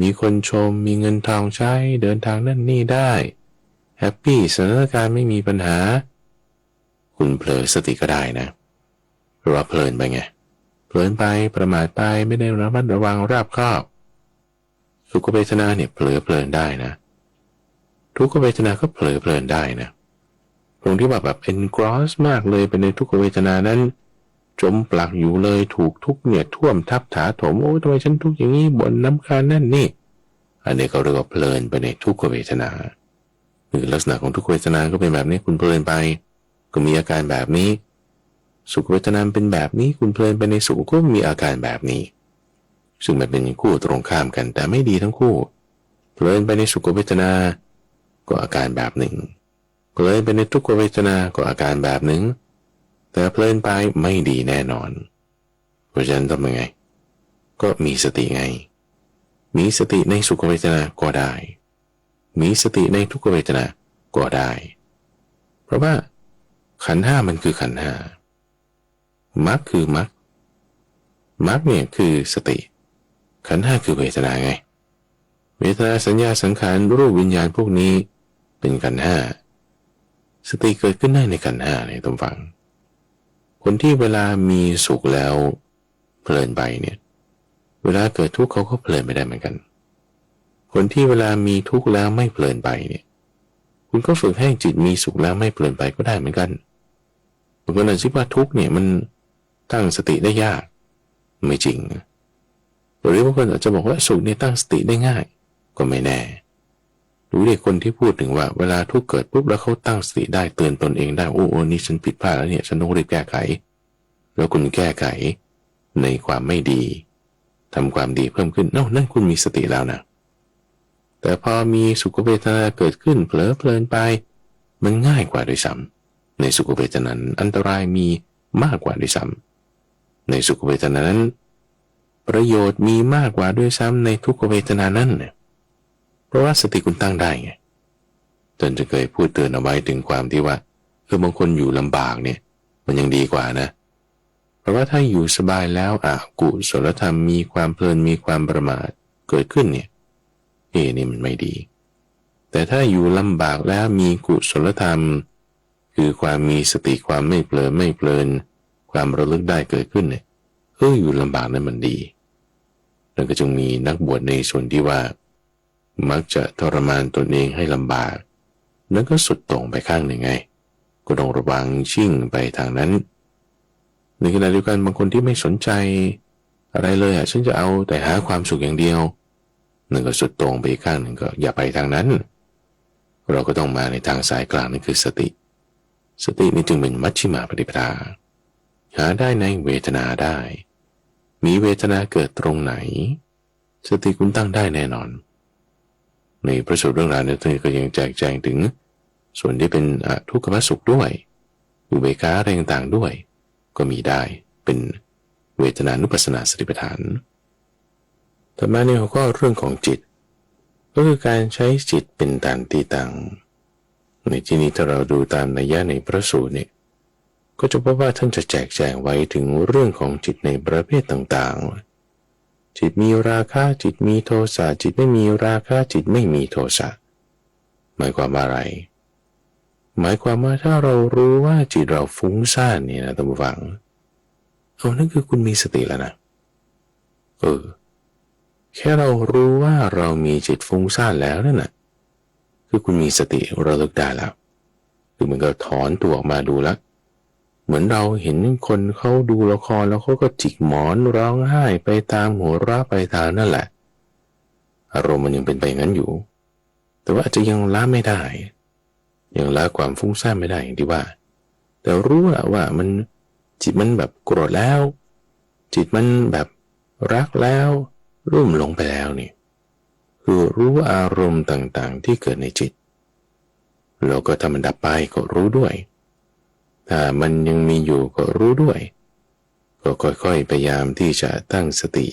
มีคนชมมีเงินทองใช้เดินทางนั่นนี่ได้แฮปปี้สถานการณ์ไม่มีปัญหาคุณเผลอสติก็ได้นะเพราะว่าเพลินไปไงเพลินไปประมาทไปไม่ได้ระมัดระวังรอบคอบสุขเวทนาเนี่ยเผลอเพลินได้นะทุกขเวทนาก็เผลอเพลินได้นะตรงที่แบบengross มากเลยเป็นในทุกขเวทนานั้นจมปลักอยู่เลยถูกทุกเนี่ยท่วมทับถาโถมโอ้ทำไมฉันทุกอย่างนี้บ่นน้ำคาญนั่นนี่อันนี้เขาเรียกว่าเพลินไปในทุกขเวทนาหรือลักษณะของทุกขเวทนาก็เป็นแบบนี้คุณเพลินไปก็มีอาการแบบนี้สุขเวทนาเป็นแบบนี้คุณเพลินไปในสุขก็มีอาการแบบนี้ซึ่งมันเป็นคู่ตรงข้ามกันแต่ไม่ดีทั้งคู่เพลินไปในสุขเวทนาก็อาการแบบหนึ่งเพลินไปในทุกขเวทนาก็อาการแบบหนึ่งแต่เพลินไปไม่ดีแน่นอนเพราะฉะนั้นทำยังไงก็มีสติไงมีสติในสุขเวทนาก็ได้มีสติในทุกขเวทนาก็ได้เพ เพราะว่าขันธ์ห้ามันคือขันธ์ห้ามรรคคือมรรคมรรคเนี่ยคือสติขันธ์ห้าคือเวทนาไงเวทนาสัญญาสังขารรูปวิญญาณพวกนี้เป็นขันธ์ห้าสติเกิดขึ้นได้ในขันธ์ห้าเนี่ยต้องฟังคนที่เวลามีสุขแล้วเพลินไปเนี่ยเวลาเกิดทุกข์เขาก็เพลินไม่ได้เหมือนกันคนที่เวลามีทุกข์แล้วไม่เพลินไปเนี่ยคุณก็ฝึกให้จิตมีสุขแล้วไม่เพลินไปก็ได้เหมือนกันบางคนอาจจะคิดว่าทุกข์เนี่ยมันตั้งสติได้ยากไม่จริงหรือบางคนอาจจะบอกว่าสุขเนี่ยตั้งสติได้ง่ายก็ไม่แน่ดูเด็กคนที่พูดถึงว่าเวลาทุกข์เกิดปุ๊บแล้วเขาตั้งสติได้เตือนตนเองได้โอ้นี่ฉันผิดพลาดแล้วเนี่ยฉันต้องรีบแก้ไขแล้วคุณแก้ไขในความไม่ดีทำความดีเพิ่มขึ้นนั่นคุณมีสติแล้วนะแต่พอมีสุขเวทนาเกิดขึ้นเผลอเพลินไปมันง่ายกว่าด้วยซ้ำในสุขเวทนานั้นอันตรายมีมากกว่าด้วยซ้ำในสุขเวทนานั้นประโยชน์มีมากกว่าด้วยซ้ำในทุกขเวทนานั้นเนี่ยเพราะว่าสติคุณตั้งได้ไงจนจะเคยพูดเตือนเอาไว้ถึงความที่ว่าบางคนอยู่ลำบากเนี่ยมันยังดีกว่านะเพราะว่าถ้าอยู่สบายแล้วกุศลธรรมมีความเพลินมีความประมาทเกิดขึ้นเนี่ยนี่มันไม่ดีแต่ถ้าอยู่ลำบากแล้วมีกุศลธรรมคือความมีสติความไม่เพลินความระลึกได้เกิดขึ้นเนี่ยอยู่ลำบากนั้นมันดีแล้วก็จึงมีนักบวชในส่วนที่ว่ามักจะทรมานตนเองให้ลำบากนั้นก็สุดตรงไปข้างหนึ่งไงก็ต้องระวังชิ่งไปทางนั้นในขณะเดียวกันบางคนที่ไม่สนใจอะไรเลยฉันจะเอาแต่หาความสุขอย่างเดียวนั่นก็สุดตรงไปอีกข้างหนึ่งก็อย่าไปทางนั้นเราก็ต้องมาในทางสายกลางนั่นคือสตินี่จึงเป็นมัชฌิมาปฏิปทาหาได้ในเวทนาได้มีเวทนาเกิดตรงไหนสติคุณตั้งได้แน่นอนในพระสูตรเรื่องราวนี้ก็ยังแจกแจงถึงส่วนที่เป็นทุกขมสุขด้วยอุเบกขาอะไรต่างๆด้วยก็มีได้เป็นเวทนานุปัสสนาสติปัฏฐานต่อมาในหัวข้อเรื่องของจิตก็คือการใช้จิตเป็นฐานที่ตั้งในที่นี้ถ้าเราดูตามนัยยะในพระสูตรเนี่ยก็จะพบว่าท่านจะแจกแจงไว้ถึงเรื่องของจิตในประเภทต่างๆจิตมีราคะจิตมีโทสะจิตไม่มีราคะจิตไม่มีโทสะหมายความว่าอะไรหมายความว่าถ้าเรารู้ว่าจิตเราฟุ้งซ่านเนี่ยนะท่านผู้ฟังนั่นคือคุณมีสติแล้วนะแค่เรารู้ว่าเรามีจิตฟุ้งซ่านแล้วนั่นน่ะคือคุณมีสติระลึกได้แล้วคือมันก็ถอนตัวออกมาดูแล้วเหมือนเราเห็นคนเขาดูละครแล้วเขาก็จิกหมอนร้องไห้ไปตามหัวเราะไปตามนั่นแหละอารมณ์มันยังเป็นไปอย่างนั้นอยู่แต่ว่าอาจจะยังละไม่ได้ยังละความฟุ้งซ่านไม่ได้อย่างที่ว่าแต่รู้ว่ามันจิตมันแบบโกรธแล้วจิตมันแบบรักแล้วรุ่มหลงไปแล้วนี่คือรู้อารมณ์ต่างๆที่เกิดในจิตแล้วก็ถ้ามันดับไปก็รู้ด้วยถ้ามันยังมีอยู่ก็รู้ด้วยก็ค่อยๆพยายามที่จะตั้งสติ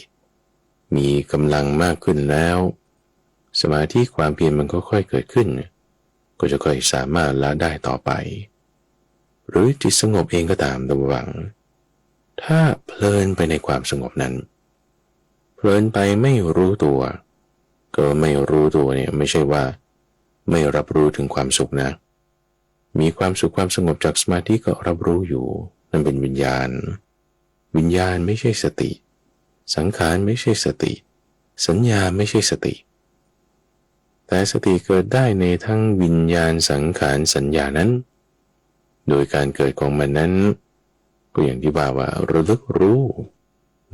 มีกำลังมากขึ้นแล้วสมาธิความเพียรมันก็ค่อยเกิดขึ้นก็จะค่อยสามารถละได้ต่อไปหรือจิตสงบเองก็ตามระวังถ้าเพลินไปในความสงบนั้นเพลินไปไม่รู้ตัวก็ไม่รู้ตัวเนี่ยไม่ใช่ว่าไม่รับรู้ถึงความสุขนะมีความสุขความสงบจากสมาธิก็รับรู้อยู่นั่นเป็นวิญญาณไม่ใช่สติสังขารไม่ใช่สติสัญญาไม่ใช่สติแต่สติเกิดได้ในทั้งวิญญาณสังขารสัญญานั้นโดยการเกิดของมันนั้นก็อย่างที่ว่าระลึกรู้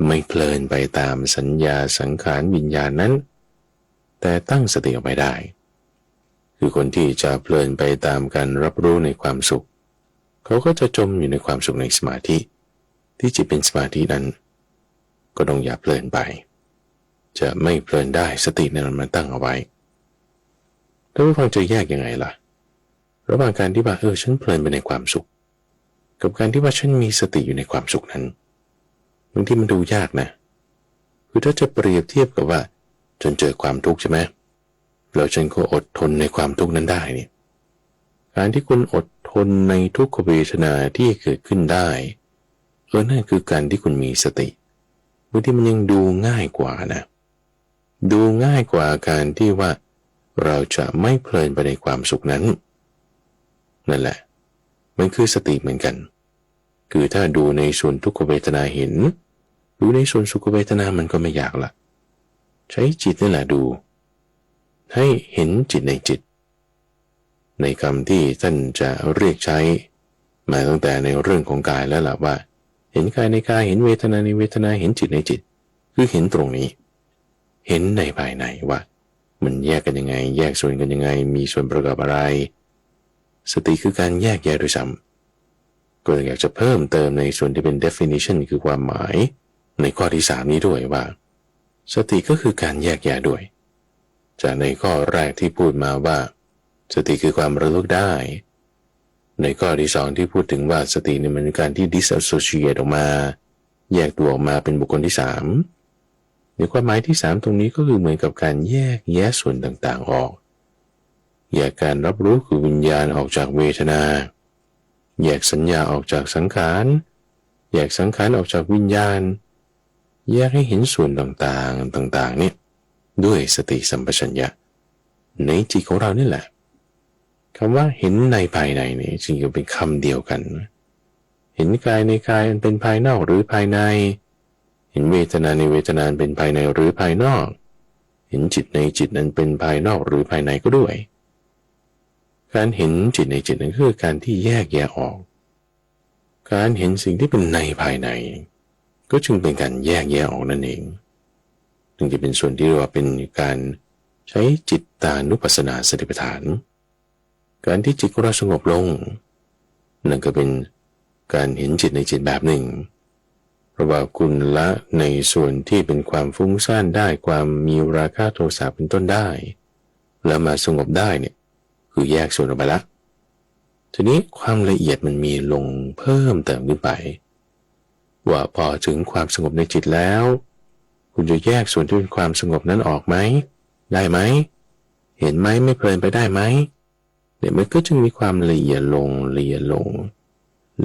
ไม่เพลินไปตามสัญญาสังขารวิญญาณนั้นแต่ตั้งสติออกไปได้คือคนที่จะเพลินไปตามการรับรู้ในความสุขเขาก็จะจมอยู่ในความสุขในสมาธิที่จิตเป็นสมาธินั้นก็ต้องอย่าเพลินไปจะไม่เพลินได้สตินั้นมันตั้งเอาไว้ถ้าผู้ฟังจะแยกยังไงล่ะระหว่างการที่ว่าฉันเพลินไปในความสุขกับการที่ว่าฉันมีสติอยู่ในความสุขนั้นบางทีมันดูยากนะคือถ้าจะเปรียบเทียบกับว่าจนเจอความทุกข์ใช่ไหมแล้วฉันก็อดทนในความทุกข์นั้นได้เนี่ย การที่คุณอดทนในทุกขเวทนาที่เกิดขึ้นได้นั่นคือการที่คุณมีสติบางทีมันยังดูง่ายกว่านะดูง่ายกว่าการที่ว่าเราจะไม่เพลินไปในความสุขนั้นนั่นแหละมันคือสติเหมือนกันคือถ้าดูในส่วนทุกขเวทนาเห็นดูในส่วนสุขเวทนามันก็ไม่ยากละใช้จิตนี่แหละดูให้เห็นจิตในจิตในคำที่ท่านจะเรียกใช้มาตั้งแต่ในเรื่องของกายแล้วล่ะว่าเห็นกายในกายเห็นเวทนาในเวทนาเห็นจิตในจิตคือเห็นตรงนี้เห็นในภายในว่ามันแยกกันยังไงแยกส่วนกันยังไงมีส่วนประกอบอะไรสติคือการแยกแยะโดยซ้ำก็อยากจะเพิ่มเติมในส่วนที่เป็น definition คือความหมายในข้อที่3นี้ด้วยว่าสติก็คือการแยกแยะด้วยจากในข้อแรกที่พูดมาว่าสติคือความระลึกได้ในข้อที่2ที่พูดถึงว่าสติเนี่ยมันเป็นการที่ disassociate ออกมาแยกตัวออกมาเป็นบุคคลที่3ในความหมายที่3ตรงนี้ก็คือเหมือนกับการแยกแยะส่วนต่างๆออกแยกการรับรู้คือวิญญาณออกจากเวทนาแยกสัญญาออกจากสังขารแยกสังขารออกจากวิญญาณแยกให้เห็นส่วนต่างๆเนี่ยด้วยสติสัมปชัญญะในจิตของเรานี่แหละคำว่าเห็นในภายในนี่จริงๆเป็นคำเดียวกันเห็นกายในกายเป็นภายนอกหรือภายในเห็นเวทนาในเวทนาเป็นภายในหรือภายนอกเห็นจิตในจิตนั้นเป็นภายนอกหรือภายในก็ด้วยการเห็นจิตในจิตนั้นคือการที่แยกแยะออกการเห็นสิ่งที่เป็นในภายในก็จึงเป็นการแยกแยะออกนั่นเองจึงจะเป็นส่วนที่เรียกว่าเป็นการใช้จิตตานุปัสสนาสติปัฏฐานการที่จิตของเราสงบลงนั่นก็เป็นการเห็นจิตในจิตแบบหนึ่งเพราะว่าคุณละในส่วนที่เป็นความฟุ้งซ่านได้ความมีราคะโทสะเป็นต้นได้แล้วมาสงบได้เนี่ยคือแยกส่วนออกไปละทีนี้ความละเอียดมันมีลงเพิ่มเติมขึ้นไปว่าพอถึงความสงบในจิตแล้วคุณจะแยกส่วนที่เป็นความสงบนั้นออกไหมได้ไหมเห็นไหมไม่เพลินไปได้ไหมเนี่ยมันก็จึงมีความละเอียดลงละเอียดลง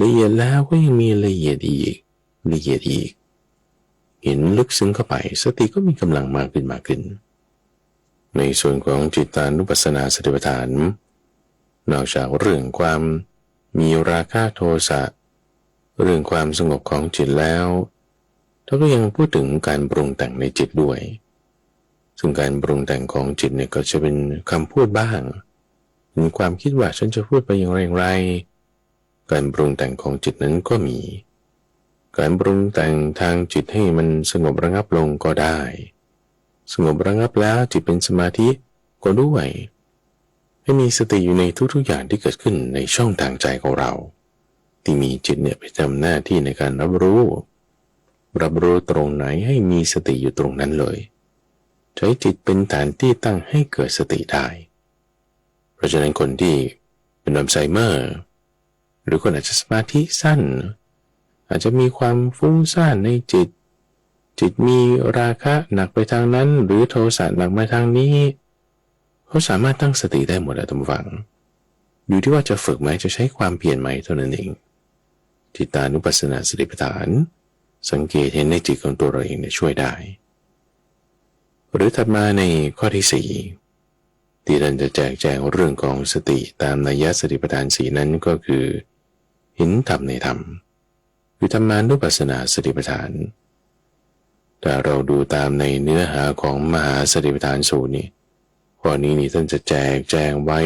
ละเอียดแล้วก็ยังมีละเอียดอีกละเอียดอีกเห็นลึกซึ้งเข้าไปสติก็มีกำลังมากขึ้นในส่วนของจิตตานุปัสสนาสติปัฏฐานนอกจากเรื่องความมีราคะโทสะเรื่องความสงบของจิตแล้วเราก็ยังพูดถึงการปรุงแต่งในจิตด้วยซึ่งการปรุงแต่งของจิตเนี่ยก็จะเป็นคำพูดบ้างมีความคิดว่าฉันจะพูดไปอย่างไรการปรุงแต่งของจิตนั้นก็มีการปรุงแต่งทางจิตให้มันสงบระงับลงก็ได้สงบระงับแล้วจิตเป็นสมาธิก็ด้วยให้มีสติอยู่ในทุกๆอย่างที่เกิดขึ้นในช่องทางใจของเราที่มีจิตเนี่ยไปทำหน้าที่ในการรับรู้ตรงไหนให้มีสติอยู่ตรงนั้นเลยใช้จิตเป็นฐานที่ตั้งให้เกิดสติได้เพราะฉะนั้นคนที่เป็นอัลไซเมอร์หรือคนอาจจะสมาธิสั้นอาจจะมีความฟุ้งซ่านในจิตมีราคะหนักไปทางนั้นหรือโทสะหนักมาทางนี้เขาสามารถตั้งสติได้หมดท่านผู้ฟังอยู่ที่ว่าจะฝึกไหมจะใช้ความเพียรไหมเท่านั้นเองจิตตานุปัสสนาสติปัฏฐานสังเกตเห็นในจิตของตัวเราเองเนี่ยช่วยได้หรือถัดมาในข้อที่4ที่เราจะแจกแจงเรื่องของสติตามนัยสติปัฏฐาน4นั้นก็คือเห็นธรรมในธรรมคือธรรมานุปัสสนาสติปัฏฐานถ้าเราดูตามในเนื้อหาของมหาสติปัฏฐานสูตรนี่ข้อนี้นี่ท่านจะแจกแจงไว้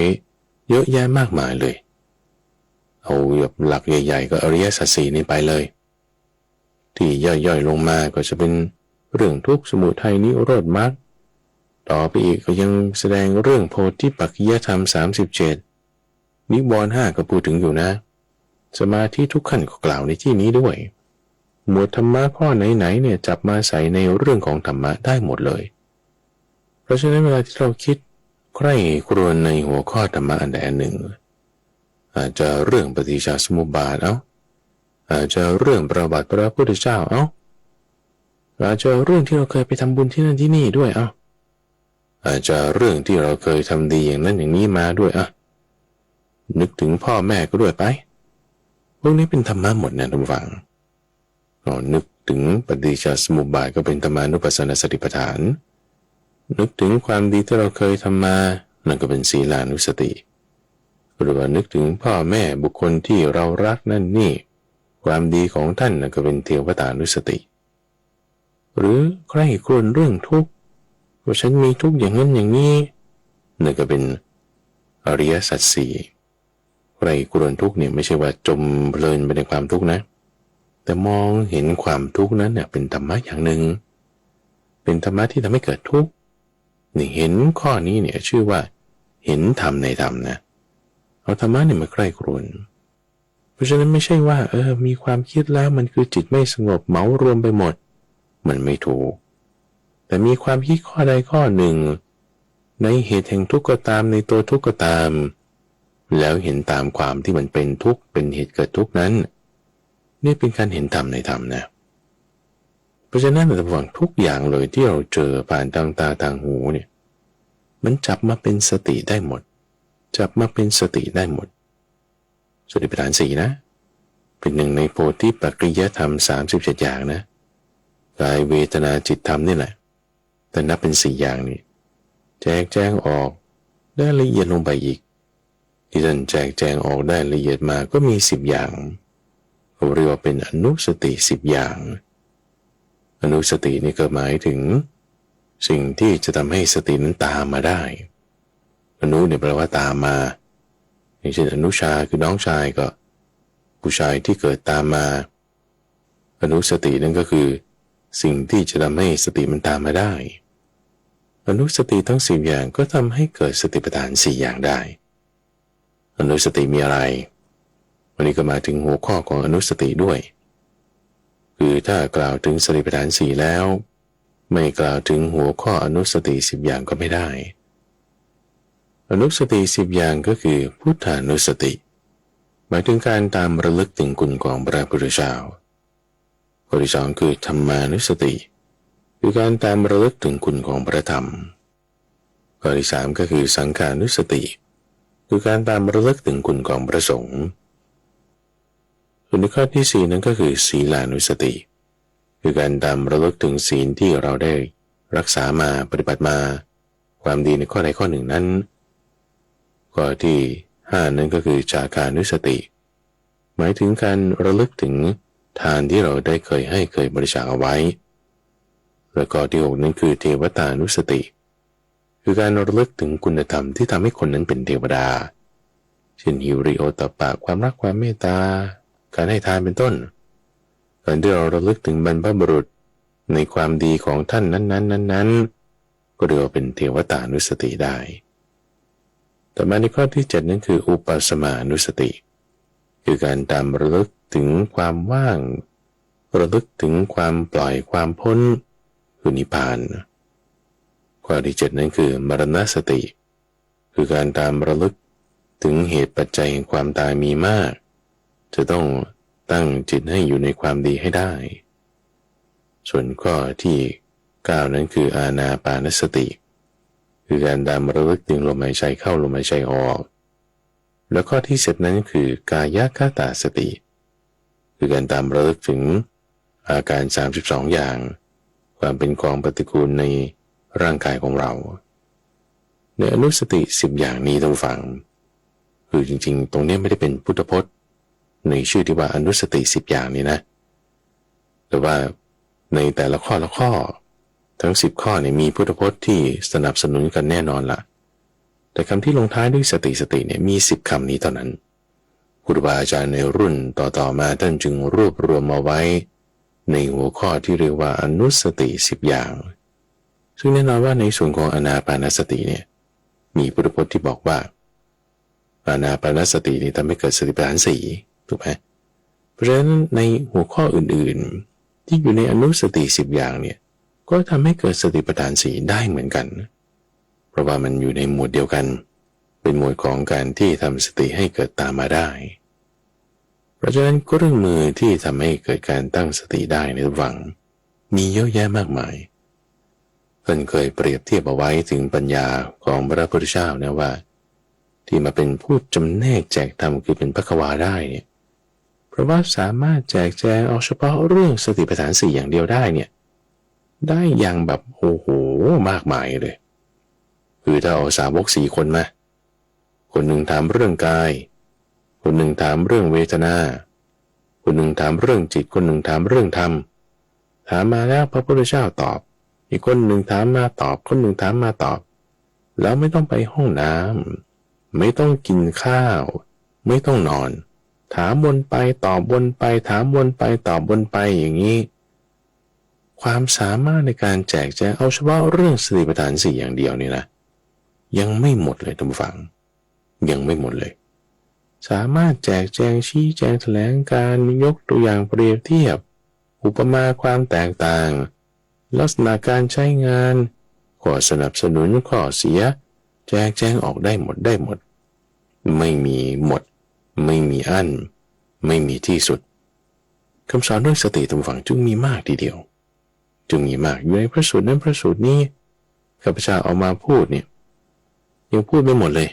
เยอะแยะมากมายเลยเอาแบบหลักใหญ่ๆก็อริยสัจสี่นี่ไปเลยที่ย่อยๆลงมาก็จะเป็นเรื่องทุกข์สมุทัยนิโรธมรรคต่อไปอีกก็ยังแสดงเรื่องโพธิปักขิยธรรม37นิวรณ์5ก็พูดถึงอยู่นะสมาธิทุกขั้นก็กล่าวในที่นี้ด้วยหมวดธรรมะข้อไหนๆเนี่ยจับมาใส่ในเรื่องของธรรมะได้หมดเลยเพราะฉะนั้นเวลาที่เราคิดใคร่ครวญในหัวข้อธรรมะอันใดอันหนึ่งอาจจะเรื่องปฏิจจสมุปบาทอาจจะเรื่องประวัติพระพุทธเจ้าอาจจะเรื่องที่เราเคยไปทำบุญที่นั่นที่นี่ด้วยอาจจะเรื่องที่เราเคยทำดีอย่างนั้นอย่างนี้มาด้วย นึกถึงพ่อแม่ก็ด้วยไปพวกนี้เป็นธรรมะหมดนะท่านผู้ฟังนึกถึงปฏิจจสมุปบาทก็เป็นธรรมานุปัสสนาสติปัฏฐานนึกถึงความดีที่เราเคยทำมานั่นก็เป็นศีลานุสติหรือว่านึกถึงพ่อแม่บุคคลที่เรารักนั่นนี่ความดีของท่านนั่นก็เป็นเทวตานุสติหรือใครครวญเรื่องทุกข์ว่าฉันมีทุกข์อย่างนั้นอย่างนี้นั่นก็เป็นอริยสัจสี่ใครครวญทุกข์เนี่ยไม่ใช่ว่าจมเพลินไปในความทุกข์นะแต่มองเห็นความทุกข์นั้นเนี่ยเป็นธรรมะอย่างหนึ่งเป็นธรรมะที่ทำให้เกิดทุกข์นี่เห็นข้อนี้เนี่ยชื่อว่าเห็นธรรมในธรรมนะเอาธรรมะเนี่ยมาใกล้ครวนเพราะฉะนั้นไม่ใช่ว่ามีความคิดแล้วมันคือจิตไม่สงบเหมารวมไปหมดมันไม่ถูกแต่มีความคิดข้อใดข้อหนึ่งในเหตุแห่งทุกข์ก็ตามในตัวทุกข์ก็ตามแล้วเห็นตามความที่มันเป็นทุกข์เป็นเหตุเกิดทุกข์นั้นนี่เป็นการเห็นธรรมในธรรมนะเพราะฉะนั้นระหว่างทุกอย่างเลยที่เราเจอผ่านทางตาทางหูเนี่ยมันจับมาเป็นสติได้หมดจับมาเป็นสติได้หมดสติปัฏฐาน4นะเป็นหนึ่งในโพธิปักขิยธรรม37อย่างนะกายเวทนาจิตธรรมนี่แหละแต่นับเป็น4อย่างนี่แจกแจงออกได้ละเอียดลงไปอีกที่ท่านแจกแจงออกได้ละเอียดมาก็มี10อย่างเรียกว่าเป็นอนุสติ10อย่างอนุสตินี่ก็หมายถึงสิ่งที่จะทำให้สตินั้นตามมาได้อนุเนี่ยแปลว่าตามมาอย่างเช่นอนุชาคือน้องชายก็ผู้ชายที่เกิดตามมาอนุสตินั่นก็คือสิ่งที่จะทำให้สติมันตามมาได้อนุสติทั้ง10อย่างก็ทำให้เกิดสติปัฏฐาน4อย่างได้อนุสติมีอะไรวันนี้ก็มาถึงหัวข้อของอนุสติด้วยคือถ้ากล่าวถึงสติปัฏฐาน4แล้วไม่กล่าวถึงหัวข้ออนุสติ10อย่างก็ไม่ได้อนุสติ10อย่างก็คือพุทธานุสติหมายถึงการตามระลึกถึงคุณของพระพุทธเจ้าข้อที่2คือธรรมานุสติคือการตามระลึกถึงคุณของพระธรรมข้อที่3ก็คือสังฆานุสติคือการตามระลึกถึงคุณของพระสงฆ์ส่วนในข้อที่4นั้นก็คือศีลานุสติคือการตามระลึกถึงศีลที่เราได้รักษามาปฏิบัติมาความดีในข้อใดข้อหนึ่งนั้นข้อที่5นั้นก็คือจาคานุสติหมายถึงการระลึกถึงทานที่เราได้เคยบริจาคเอาไว้และข้อที่6นั้นคือเทวตานุสติคือการระลึกถึงคุณธรรมที่ทำให้คนนั้นเป็นเทวดาเช่นหิริโอตตัปปะความรักความเมตตาการให้ทานเป็นต้นการที่เราระลึกถึงบรรพบุรุษในความดีของท่านนั้นก็เรียกว่าเป็นเทวตานุสติได้ต่อมาในข้อที่7นั้นคืออุปสมานุสติคือการตามระลึกถึงความว่างระลึกถึงความปล่อยความพ้นคือนิพพานข้อที่7นั้นคือมรณสติคือการตามระลึกถึงเหตุปัจจัยแห่งความตายมีมากจะต้องตั้งจิตให้อยู่ในความดีให้ได้ส่วนข้อที่9นั้นคืออานาปานสติคือการตามระลึกถึงลมหายใจเข้าลมหายใจออกแล้วข้อที่10นั้นคือกายคตาสติคือการตามระลึกถึงอาการ32อย่างความเป็นกองปฏิกูลในร่างกายของเราในอนุสติ10อย่างนี้ท่านฟังคือจริงๆตรงนี้ไม่ได้เป็นพุทธพจน์ในชื่อที่ว่าอนุสติ10อย่างนี้นะแต่ว่าในแต่ละข้อทั้ง10ข้อเนี่ยมีพุทธพจน์ที่สนับสนุนกันแน่นอนละแต่คำที่ลงท้ายด้วยสติเนี่ยมี10คำนี้เท่านั้นครูบาอาจารย์ในรุ่นต่อมาท่านจึงรวบรวมมาไว้ในหัวข้อที่เรียกว่าอนุสติ10อย่างซึ่งแน่นอนว่าในส่วนของอานาปานสติเนี่ยมีพุทธพจน์ที่บอกว่าอานาปานสตินี่ทำให้เกิดสติปัฏฐาน4ถูกไหมเพราะฉะนั้นในหัวข้ออื่นๆที่อยู่ในอนุสติ10อย่างเนี่ยก็ทำให้เกิดสติปัฏฐาน4ได้เหมือนกันเพราะว่ามันอยู่ในหมวดเดียวกันเป็นหมวดของการที่ทำสติให้เกิดตามมาได้เพราะฉะนั้นเครื่องมือที่ทำให้เกิดการตั้งสติได้ในระหว่างมีเยอะแยะมากมายท่านเคยเปรียบเทียบเอาไว้ถึงปัญญาของพระพุทธเจ้านะว่า ที่มาเป็นผู้จำแนกแจกธรรมคือเป็นพระควาได้เนี่ยเพราะว่าสามารถแจกแจงเอาเฉพาะเรื่องสติปัฏฐานสี่อย่างเดียวได้เนี่ยได้อย่างแบบโอ้โหมากมายเลยคือถ้าเอาสาวก4 คนมาคนหนึ่งถามเรื่องกายคนหนึ่งถามเรื่องเวทนาคนหนึ่งถามเรื่องจิตคนหนึ่งถามเรื่องธรรมถามมาแล้วพระพุทธเจ้าตอบอีกคนหนึ่งถามมาตอบคนหนึ่งถามมาตอบแล้วไม่ต้องไปห้องน้ำไม่ต้องกินข้าวไม่ต้องนอนถามวนไปตอบวนไปถามวนไปตอบวนไปอย่างนี้ความสามารถในการแจกแจงเอาเฉพาะเรื่องสติปัฏฐาน4อย่างเดียวนี่นะยังไม่หมดเลยท่านผู้ฟังยังไม่หมดเลยสามารถแจกแจงชี้แจงแถลงการยกตัวอย่างเปรียบเทียบอุปมาความแตกต่างลักษณะการใช้งานข้อสนับสนุนข้อเสียแจกแจงออกได้หมดไม่มีหมดไม่มีอั้นไม่มีที่สุดคำสอนเรื่องสติท่านผู้ฟังจึงมีมากทีเดียวจึงมีมากอยู่ในพระสูตรนั้นพระสูตรนี้ข้าพเจ้าเอามาพูดเนี่ยยังพูดไม่หมดเลย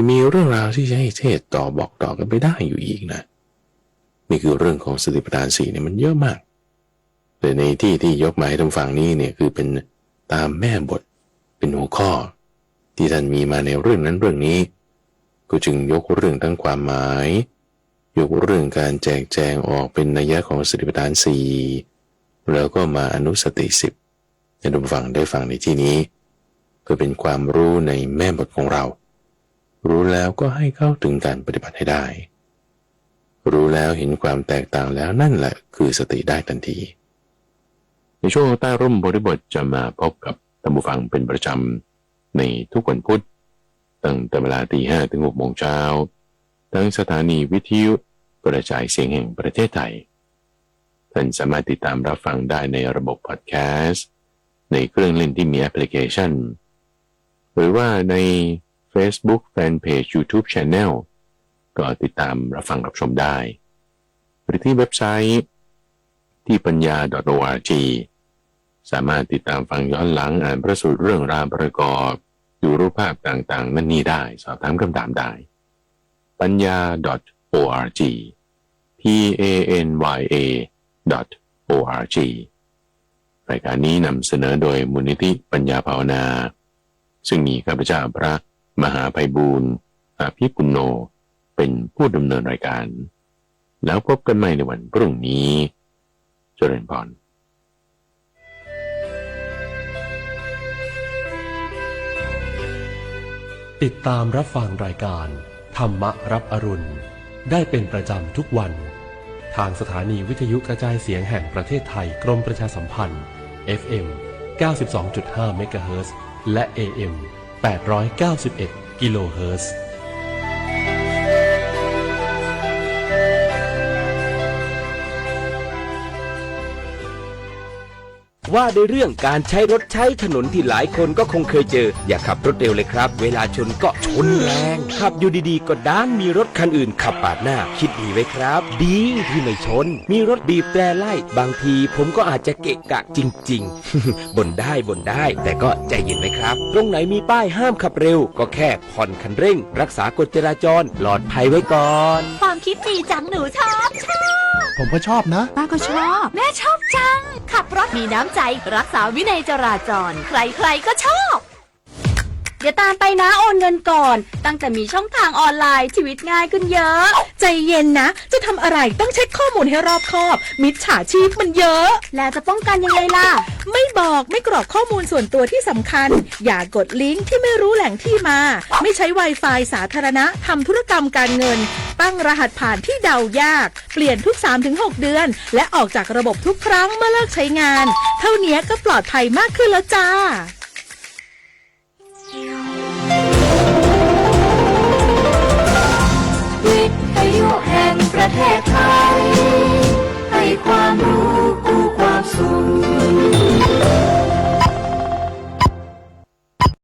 มีเรื่องราวที่จะให้เทศต่อบอกต่อกันไปได้อยู่อีกนะนี่คือเรื่องของสติปัฏฐาน4เนี่ยมันเยอะมากแต่ในที่ยกมาให้ท่านฟังนี้เนี่ยคือเป็นตามแม่บทเป็นหัวข้อที่ท่านมีมาในเรื่องนั้นเรื่องนี้ก็จึงยกเรื่องทั้งความหมายยกเรื่องการแจกแจงออกเป็นนัยยะของสติปัฏฐาน4แล้วก็มาอนุสติ10ให้ท่านฟังได้ฟังในที่นี้ก็เป็นความรู้ในแม่บทของเรารู้แล้วก็ให้เข้าถึงการปฏิบัติให้ได้รู้แล้วเห็นความแตกต่างแล้วนั่นแหละคือสติได้ทันทีในช่วงใต้ร่มบริบทจะมาพบกับท่านผู้ฟังเป็นประจำในทุกวันพุธตั้งแต่เวลา 5:00 ถึง 6:00 น.ทั้งสถานีวิทยุกระจายเสียงแห่งประเทศไทยท่านสามารถติดตามรับฟังได้ในระบบพอดแคสต์ในเครื่องเล่นที่มีแอปพลิเคชันหรือว่าใน Facebook Fanpage YouTube Channel ก็ติดตามรับฟังรับชมได้หรือที่เว็บไซต์ที่ปัญญา .org สามารถติดตามฟังย้อนหลังอ่านพระสูตรเรื่องราวประกอบดูรูปภาพต่างๆนั่นนี่ได้สอบถามคำถามได้ปัญญา .org PANYA.org รายการนี้นำเสนอโดยมูลนิธิปัญญาภาวนาซึ่งมีข้าพเจ้าพระมหาไพบูลย์อภิปุณโญเป็นผู้ดำเนินรายการแล้วพบกันใหม่ในวันพรุ่งนี้เจริญพรติดตามรับฟังรายการธรรมรับอรุณได้เป็นประจำทุกวันทางสถานีวิทยุกระจายเสียงแห่งประเทศไทยกรมประชาสัมพันธ์ FM 92.5 เมกะเฮิรตซ์และ AM 891 กิโลเฮิรตซ์ ว่าในเรื่องการใช้รถใช้ถนนที่หลายคนก็คงเคยเจออย่าขับรถเร็วเลยครับเวลาชนก็ชนแรงขับอยู่ดีๆก็ด้านมีรถคันอื่นขับปาดหน้าคิดดีไว้ครับดีที่ไม่ชนมีรถบีบแตรไล่บางทีผมก็อาจจะเกะกะจริงๆ บ่นได้แต่ก็ใจเย็นไว้ครับตรงไหนมีป้ายห้ามขับเร็วก็แค่ผ่อนคันเร่งรักษากฎจราจรปลอดภัยไว้ก่อนความคิดดีจังหนูชอบผมก็ชอบนะป้าก็ชอบแม่ชอบจังขับรถมีน้ำใจรักษาวินัยจราจรใครๆก็ชอบเดี๋ยวตามไปนะโอนเงินก่อนตั้งแต่มีช่องทางออนไลน์ชีวิตง่ายขึ้นเยอะใจเย็นนะจะทำอะไรต้องเช็คข้อมูลให้รอบคอบมิจฉาชีพมันเยอะแล้วจะป้องกันยังไงล่ะไม่บอกไม่กรอกข้อมูลส่วนตัวที่สำคัญอย่ากดลิงก์ที่ไม่รู้แหล่งที่มาไม่ใช้ Wi-Fi สาธารณะทำธุรกรรมการเงินตั้งรหัสผ่านที่เดายากเปลี่ยนทุก 3-6 เดือนและออกจากระบบทุกครั้งเมื่อเลิกใช้งานเท่านี้ก็ปลอดภัยมากขึ้นแล้วจ้าวิทยุแห่งประเทศ